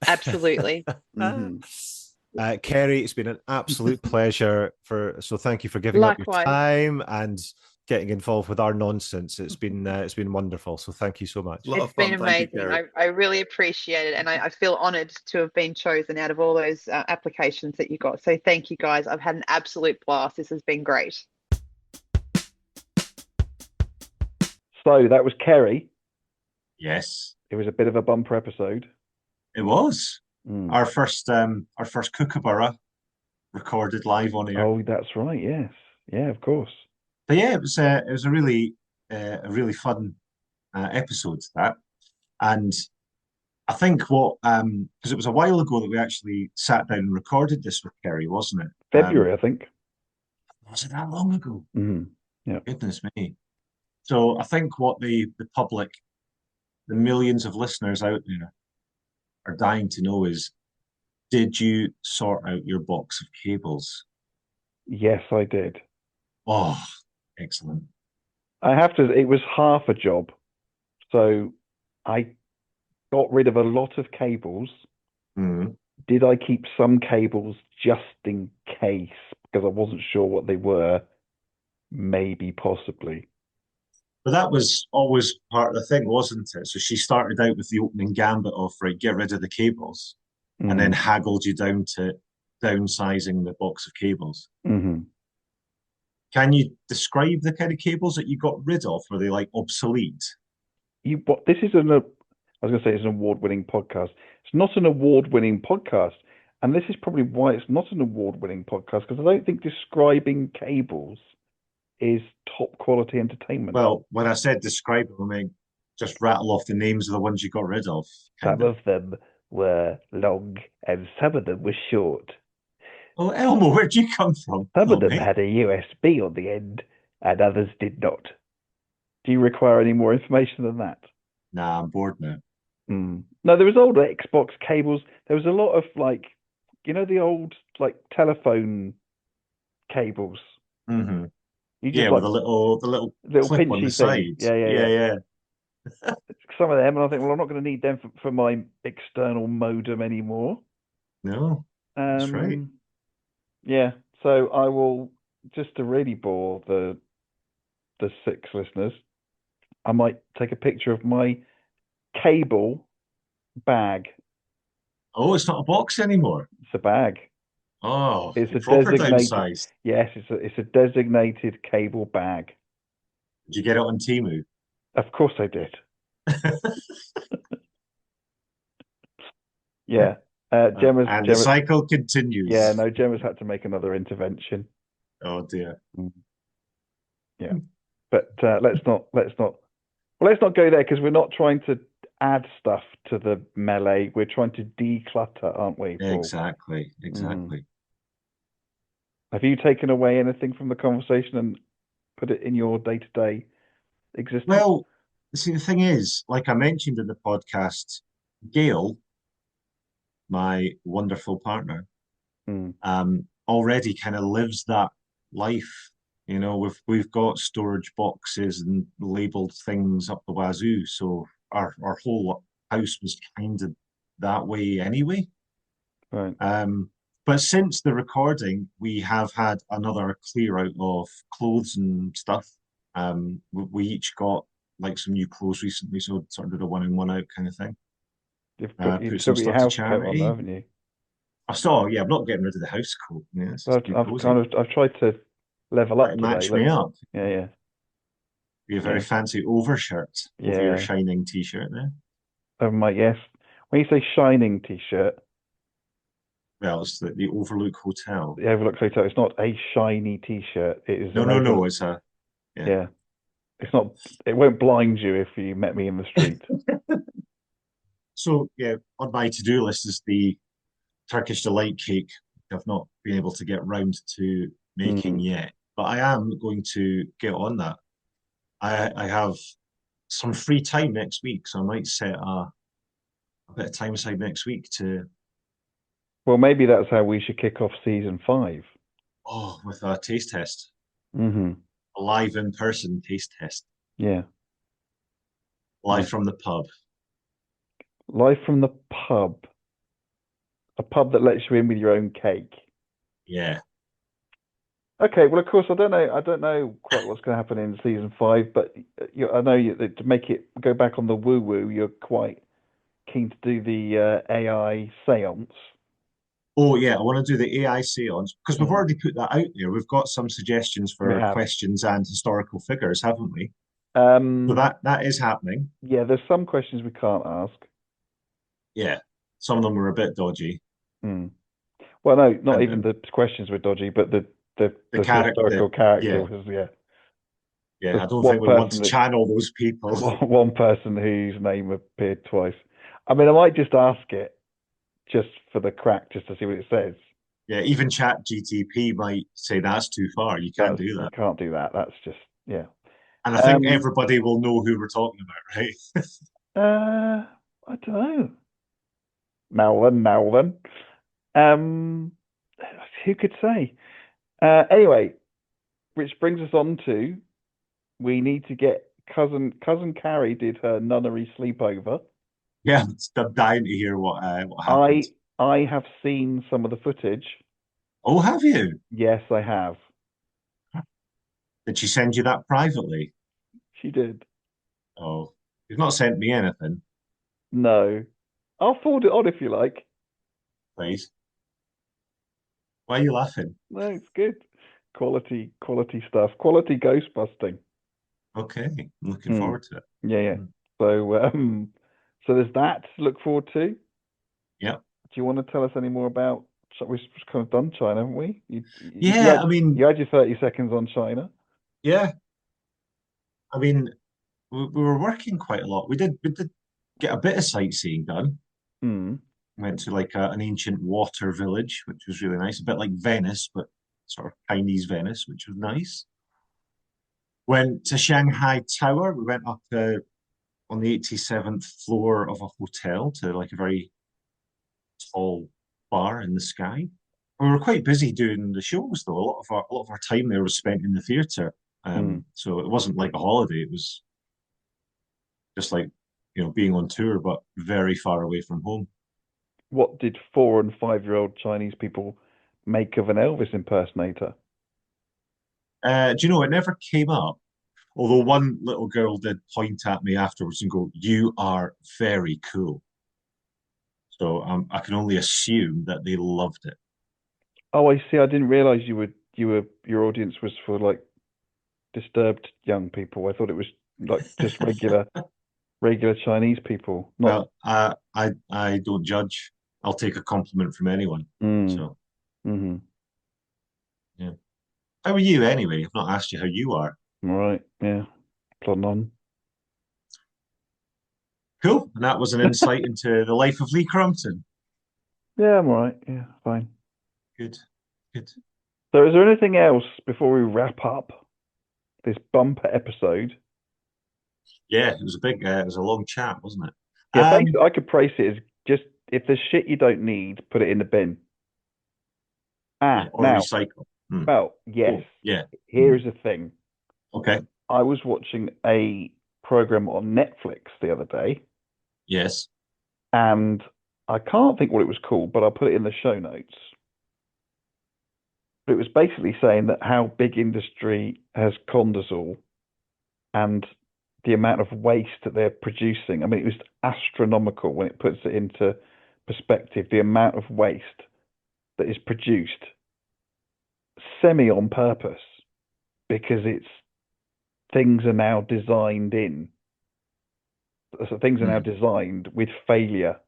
Absolutely. Kerri, it's been an absolute pleasure. So thank you for giving up your time and getting involved with our nonsense. It's been wonderful. So thank you so much. It's been amazing. I really appreciate it, and I feel honoured to have been chosen out of all those applications that you got. So thank you, guys. I've had an absolute blast. This has been great. So that was Kerri. Yes. It was a bit of a bumper episode. It was. Our first Kookaburra recorded live on air. Oh, that's right. Yes. Yeah, of course. But yeah, it was a really fun episode, that. And I think because it was a while ago that we actually sat down and recorded this with Kerri, wasn't it? February, I think. Was it that long ago? Mm-hmm. Yeah. Goodness me. So I think what the public, the millions of listeners out there are dying to know is, did you sort out your box of cables? Yes, I did. Oh, excellent. I have to, it was half a job. So I got rid of a lot of cables. Did I keep some cables just in case? Because I wasn't sure what they were. Maybe, possibly. But that was always part of the thing, wasn't it? So she started out with the opening gambit of, right, get rid of the cables, and then haggled you down to downsizing the box of cables. Can you describe the kind of cables that you got rid of? Were they like obsolete? This is I was going to say it's an award-winning podcast. It's not an award-winning podcast. And this is probably why it's not an award-winning podcast, because I don't think describing cables is top quality entertainment. Well, when I said describe them, I mean, just rattle off the names of the ones you got rid of. Some of them were long and some of them were short. Oh, Elmo, where'd you come from? Some of them had a USB on the end and others did not. Do you require any more information than that? Nah, I'm bored now. No, there was old Xbox cables. There was a lot of the old telephone cables. With the little clip pinchy on the side. Yeah. Some of them, and I think, well, I'm not going to need them for my external modem anymore. No, that's right. Yeah, so I will, just to really bore the 6 listeners, I might take a picture of my cable bag. Oh, it's not a box anymore. It's a bag. Oh, it's a proper designated. Downsized. Yes, it's a designated cable bag. Did you get it on Temu? Of course I did. Yeah. Gemma's the cycle continues. Yeah, no, Gemma's had to make another intervention. Oh dear. Yeah. But let's not go there, because we're not trying to add stuff to the melee. We're trying to declutter, aren't we, Paul? Exactly. Have you taken away anything from the conversation and put it in your day-to-day existence? Well, see, the thing is, like I mentioned in the podcast, Gail, my wonderful partner, already kind of lives that life. You know, we've got storage boxes and labeled things up the wazoo, so our whole house was kind of that way anyway. Right. But since the recording, we have had another clear out of clothes and stuff. We each got like some new clothes recently, so sort of did a one in, one out kind of thing. You've Put still some got your stuff to house coat on, charity. haven't you? I'm not getting rid of the house coat. Yeah, I've tried to level up today. Match me up. Yeah. Be a very fancy overshirt over your shining t-shirt there. Oh my, yes. When you say shining t-shirt, well, it's the Overlook Hotel. The Overlook Hotel. It's not a shiny t-shirt. It is no. It's a It's not. It won't blind you if you met me in the street. So on my to-do list is the Turkish delight cake. I've not been able to get round to making yet, but I am going to get on that. I have some free time next week, so I might set a bit of time aside next week to. Well, maybe that's how we should kick off season 5. Oh, with a taste test. Mm-hmm. A live in-person taste test. Yeah. Live from the pub. Live from the pub. A pub that lets you in with your own cake. Yeah. Okay. Well, of course, I don't know quite what's going to happen in season 5, but I know to make it go back on the woo-woo, you're quite keen to do the AI seance. Oh, yeah, I want to do the AI seance because we've already put that out there. We've got some suggestions for questions and historical figures, haven't we? So that is happening. Yeah, there's some questions we can't ask. Yeah, some of them were a bit dodgy. Well, no, not even the questions were dodgy, but the historical character was, Yeah, I don't think we want to channel those people. One person whose name appeared twice. I mean, I might just ask it just for the crack, just to see what it says. Yeah, even ChatGTP might say that's too far. You can't do that. You can't do that. That's just, And I think everybody will know who we're talking about, right? I don't know. Now then. Who could say? Anyway, which brings us on to, we need to get cousin Kerri did her nunnery sleepover. Yeah, I'm dying to hear what happened. I have seen some of the footage. Oh, have you? Yes, I have. Did she send you that privately? She did. Oh, you've not sent me anything. No. I'll forward it on if you like. Please. Why are you laughing? No, it's good. Quality stuff. Quality ghost busting. Okay, I'm looking forward to it. Yeah. So there's that to look forward to. Yeah. Do you want to tell us any more about? We've kind of done China, haven't we? You had your 30 seconds on China. Yeah. I mean, we were working quite a lot. We did get a bit of sightseeing done. Went to like an ancient water village, which was really nice. A bit like Venice, but sort of Chinese Venice, which was nice. Went to Shanghai Tower. We went up on the 87th floor of a hotel to like a very tall bar in the sky. We were quite busy doing the shows, though. A lot of our time there was spent in the theatre. So it wasn't like a holiday. It was just like, being on tour, but very far away from home. What did 4- and 5-year-old Chinese people make of an Elvis impersonator? Do you know, it never came up. Although one little girl did point at me afterwards and go, "You are very cool." So I can only assume that they loved it. Oh, I see. I didn't realize your audience was for like disturbed young people. I thought it was like just regular Chinese people. Well, I don't judge. I'll take a compliment from anyone. So, yeah. How are you anyway? I've not asked you how you are. All right. Yeah. Plodding on. Cool. And that was an insight into the life of Lee Crumpton. Yeah, I'm all right. Yeah, fine. Good. So, is there anything else before we wrap up this bumper episode? Yeah, it was it was a long chat, wasn't it? Yeah, basically, I could price it as just if there's shit you don't need, put it in the bin. Or Now, recycle. well, yes. Oh, yeah. Here's the thing. Okay. I was watching a program on Netflix the other day. Yes. And I can't think what it was called, but I'll put it in the show notes. But it was basically saying that how big industry has conned us all and the amount of waste that they're producing. I mean, it was astronomical when it puts it into perspective, the amount of waste that is produced semi on purpose because things are now designed in. So things are now designed with failure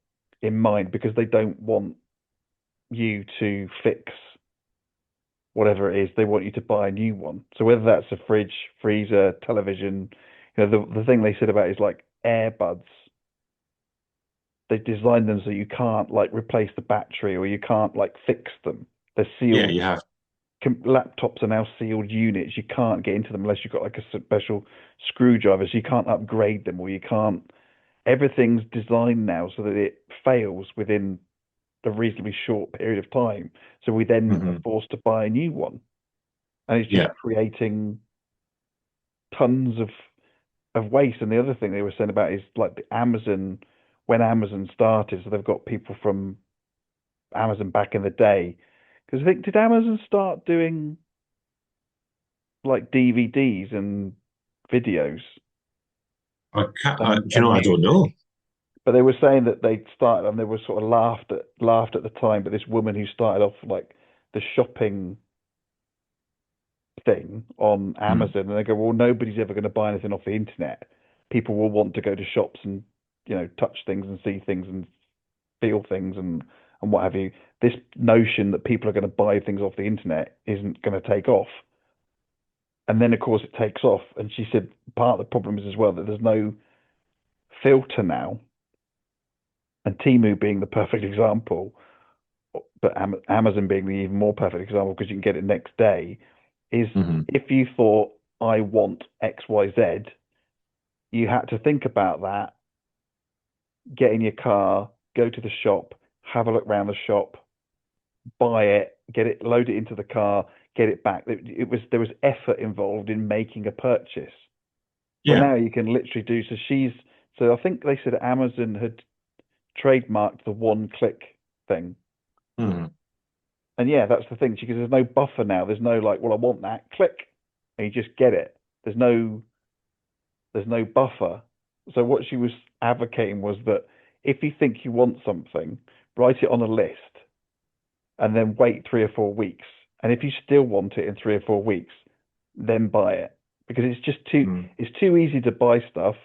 in mind because they don't want you to fix whatever it is. They want you to buy a new one. So whether that's a fridge, freezer, television, the thing they said about is like earbuds. They designed them so you can't like replace the battery or you can't like fix them. They're sealed. Yeah, you have. Laptops are now sealed units. You can't get into them unless you've got like a special screwdriver. So you can't upgrade them or you can't. Everything's designed now so that it fails within a reasonably short period of time. So we then are forced to buy a new one. And it's just creating tons of waste. And the other thing they were saying about is like the Amazon, when Amazon started, so they've got people from Amazon back in the day. Because I think, did Amazon start doing like DVDs and videos? Do you know, I don't know. But they were saying that they started and they were sort of laughed at the time. But this woman who started off like the shopping thing on Amazon, and they go, well, nobody's ever going to buy anything off the internet. People will want to go to shops and touch things and see things and feel things and what have you. This notion that people are going to buy things off the internet isn't going to take off. And then of course it takes off. And she said part of the problem is as well that there's no filter now. And Temu being the perfect example, but Amazon being the even more perfect example because you can get it next day, is if you thought I want XYZ, you had to think about that, get in your car, go to the shop, have a look around the shop, buy it, get it, load it into the car, get it back. There was effort involved in making a purchase. Yeah. But now you can literally do so I think they said Amazon had trademarked the one-click thing. And yeah, that's the thing. Because there's no buffer now. There's no like, well, I want that, click, and you just get it. There's no buffer. So what she was advocating was that if you think you want something, write it on a list and then wait 3 or 4 weeks. And if you still want it in 3 or 4 weeks, then buy it. Because it's just it's too easy to buy stuff.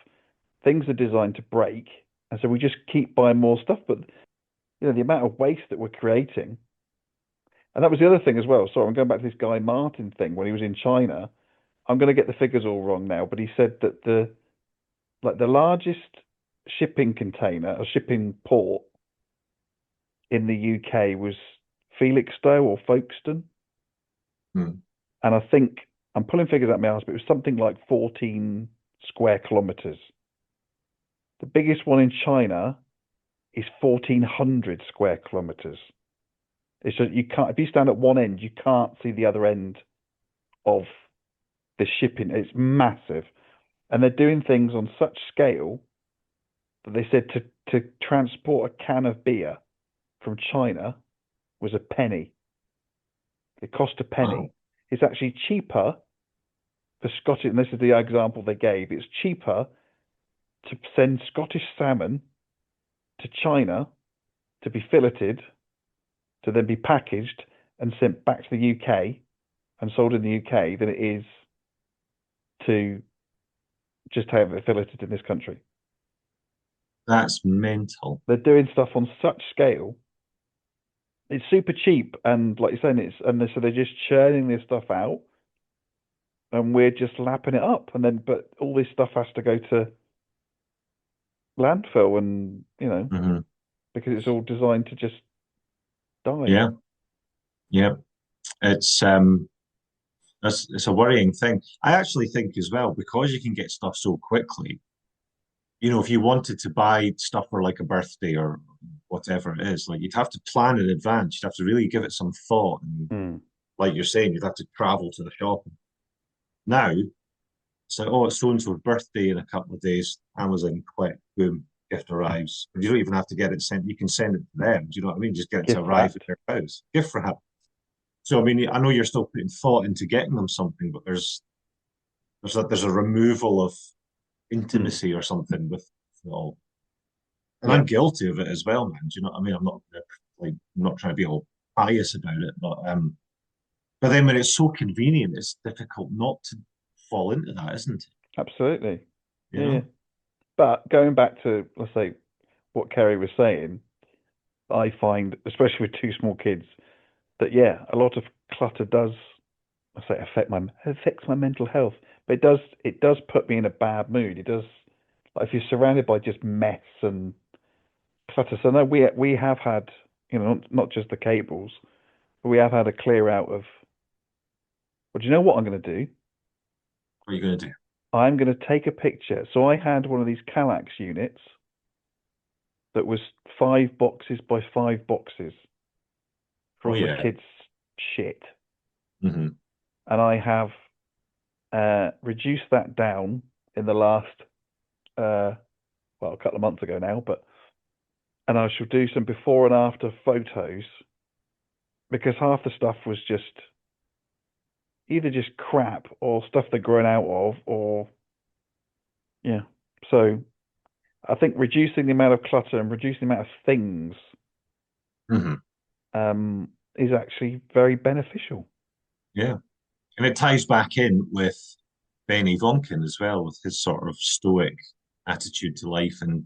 Things are designed to break. And so we just keep buying more stuff. But the amount of waste that we're creating. And that was the other thing as well. Sorry, I'm going back to this Guy Martin thing when he was in China. I'm going to get the figures all wrong now, but he said that the largest shipping container, a shipping port in the UK was Felixstowe or Folkestone. And I think, I'm pulling figures out my arse, but it was something like 14 square kilometers. The biggest one in China is 1,400 square kilometers. It's just, you can't, if you stand at one end, you can't see the other end of the shipping. It's massive. And they're doing things on such scale that they said to transport a can of beer from China was a penny. It cost a penny. Wow. It's actually cheaper for Scottish, and this is the example they gave, it's cheaper to send Scottish salmon to China to be filleted, to then be packaged and sent back to the UK and sold in the UK than it is to just have it filleted in this country. That's mental. They're doing stuff on such scale. It's super cheap, and like you're saying, so they're just churning this stuff out, and we're just lapping it up, but all this stuff has to go to landfill, and because it's all designed to just die. Yeah. It's it's a worrying thing. I actually think as well, because you can get stuff so quickly, if you wanted to buy stuff for like a birthday or whatever it is, like you'd have to plan in advance. You'd have to really give it some thought. And like you're saying, you'd have to travel to the shop. Now, it's like, oh, it's so-and-so's birthday in a couple of days. Amazon, click, boom, gift arrives. You don't even have to get it sent. You can send it to them. Do you know what I mean? Just get it to arrive at their house. Gift wrap. So, I mean, I know you're still putting thought into getting them something, but there's a removal of intimacy or something with it all. And I'm guilty of it as well, man. Do you know what I mean? I'm not trying to be all pious about it, but then when it's so convenient, it's difficult not to fall into that, isn't it? Absolutely. You know? But going back to, let's say, what Kerri was saying, I find, especially with two small kids, that a lot of clutter does, I say, affects my mental health. But it does put me in a bad mood. It does, like, if you're surrounded by just mess and clutter. So no, we have had, not just the cables, but we have had a clear out of. Well, do you know what I'm going to do? What are you going to do? I'm going to take a picture. So I had one of these Kallax units that was 5 boxes by 5 boxes for all the kids' shit. Mm-hmm. And I have reduced that down in the last, a couple of months ago now, and I shall do some before and after photos, because half the stuff was just either just crap or stuff they're grown out of, or so I think reducing the amount of clutter and reducing the amount of things is actually very beneficial. Yeah. And it ties back in with Benny Vonkin as well, with his sort of stoic attitude to life and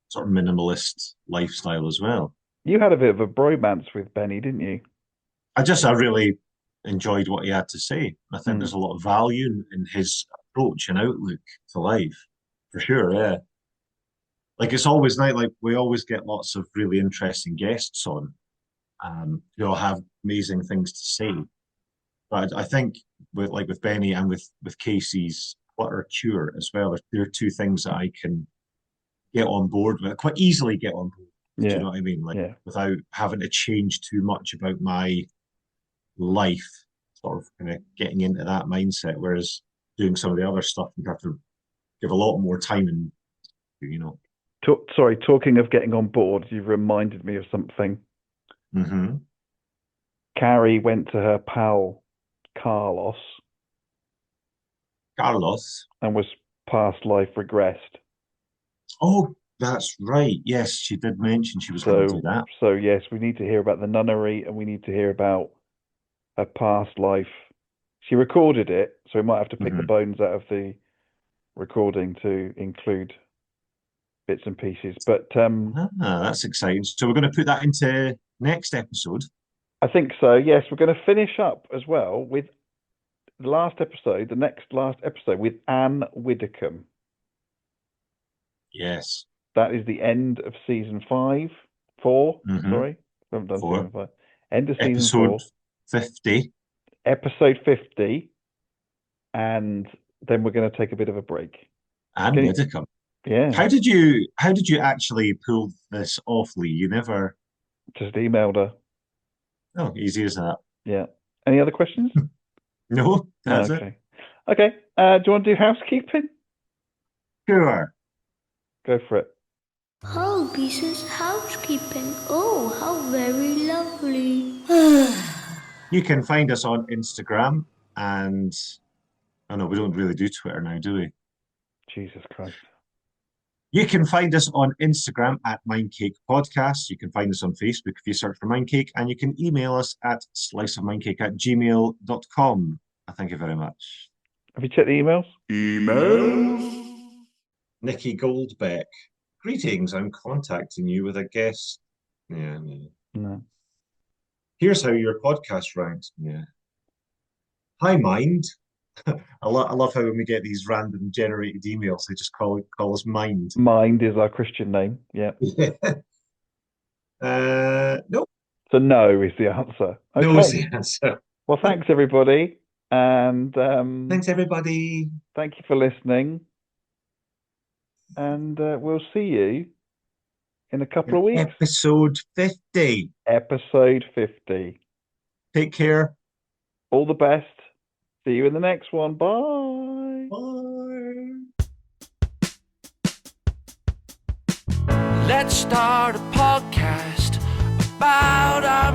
sort of minimalist lifestyle as well. You had a bit of a bromance with Benny, didn't you? I really enjoyed what he had to say. I think there's a lot of value in his approach and outlook to life, for sure. Yeah, like it's always nice. Like we always get lots of really interesting guests on, who all have amazing things to say. But I think with Benny and with Casey's Clutter Cure as well, they're two things that I can get on board with, quite easily get on board. Do you know what I mean? Like without having to change too much about my life, sort of kind of getting into that mindset. Whereas doing some of the other stuff, you have to give a lot more time and, Sorry, talking of getting on board, you've reminded me of something. Mm-hmm. Kerri went to her pal Carlos and was past life regressed. Oh, that's right. Yes, she did mention she was going to do that. So yes, we need to hear about the nunnery, and we need to hear about her past life. She recorded it, so we might have to pick the bones out of the recording to include bits and pieces. But that's exciting. So we're going to put that into next episode. I think so. Yes, we're going to finish up as well with the last episode with Anne Widdicombe. Yes. That is the end of season 4. Sorry, we haven't done 4. season 5. End of episode season 4. 50. Episode 50. And then we're going to take a bit of a break. Anne Widdicombe. Yeah. How did you actually pull this off, Lee? You never just emailed her. Oh, easy as that. Yeah. Any other questions? No, that's it. Okay. Do you want to do housekeeping? Sure. Go for it. Oh, Pieces housekeeping. Oh, how very lovely. You can find us on Instagram and I know we don't really do Twitter now, do we? Jesus Christ. You can find us on Instagram at Mindcake Podcast. You can find us on Facebook if you search for Mindcake, and you can email us at sliceofmindcake@gmail.com. Thank you very much. Have you checked the emails? Nikki Goldbeck. Greetings, I'm contacting you with a guest. Yeah, no. Here's how your podcast ranks. Yeah. Hi, Mind. I love how when we get these random generated emails, they just call us Mind. Mind is our Christian name. Yeah. Nope. So no is the answer. Okay. No is the answer. Well, thanks everybody, and Thanks, everybody. thank you for listening, and we'll see you in a couple of weeks. Episode 50. Episode 50. Take care. All the best. See you in the next one. Bye. Bye. Let's start a podcast about our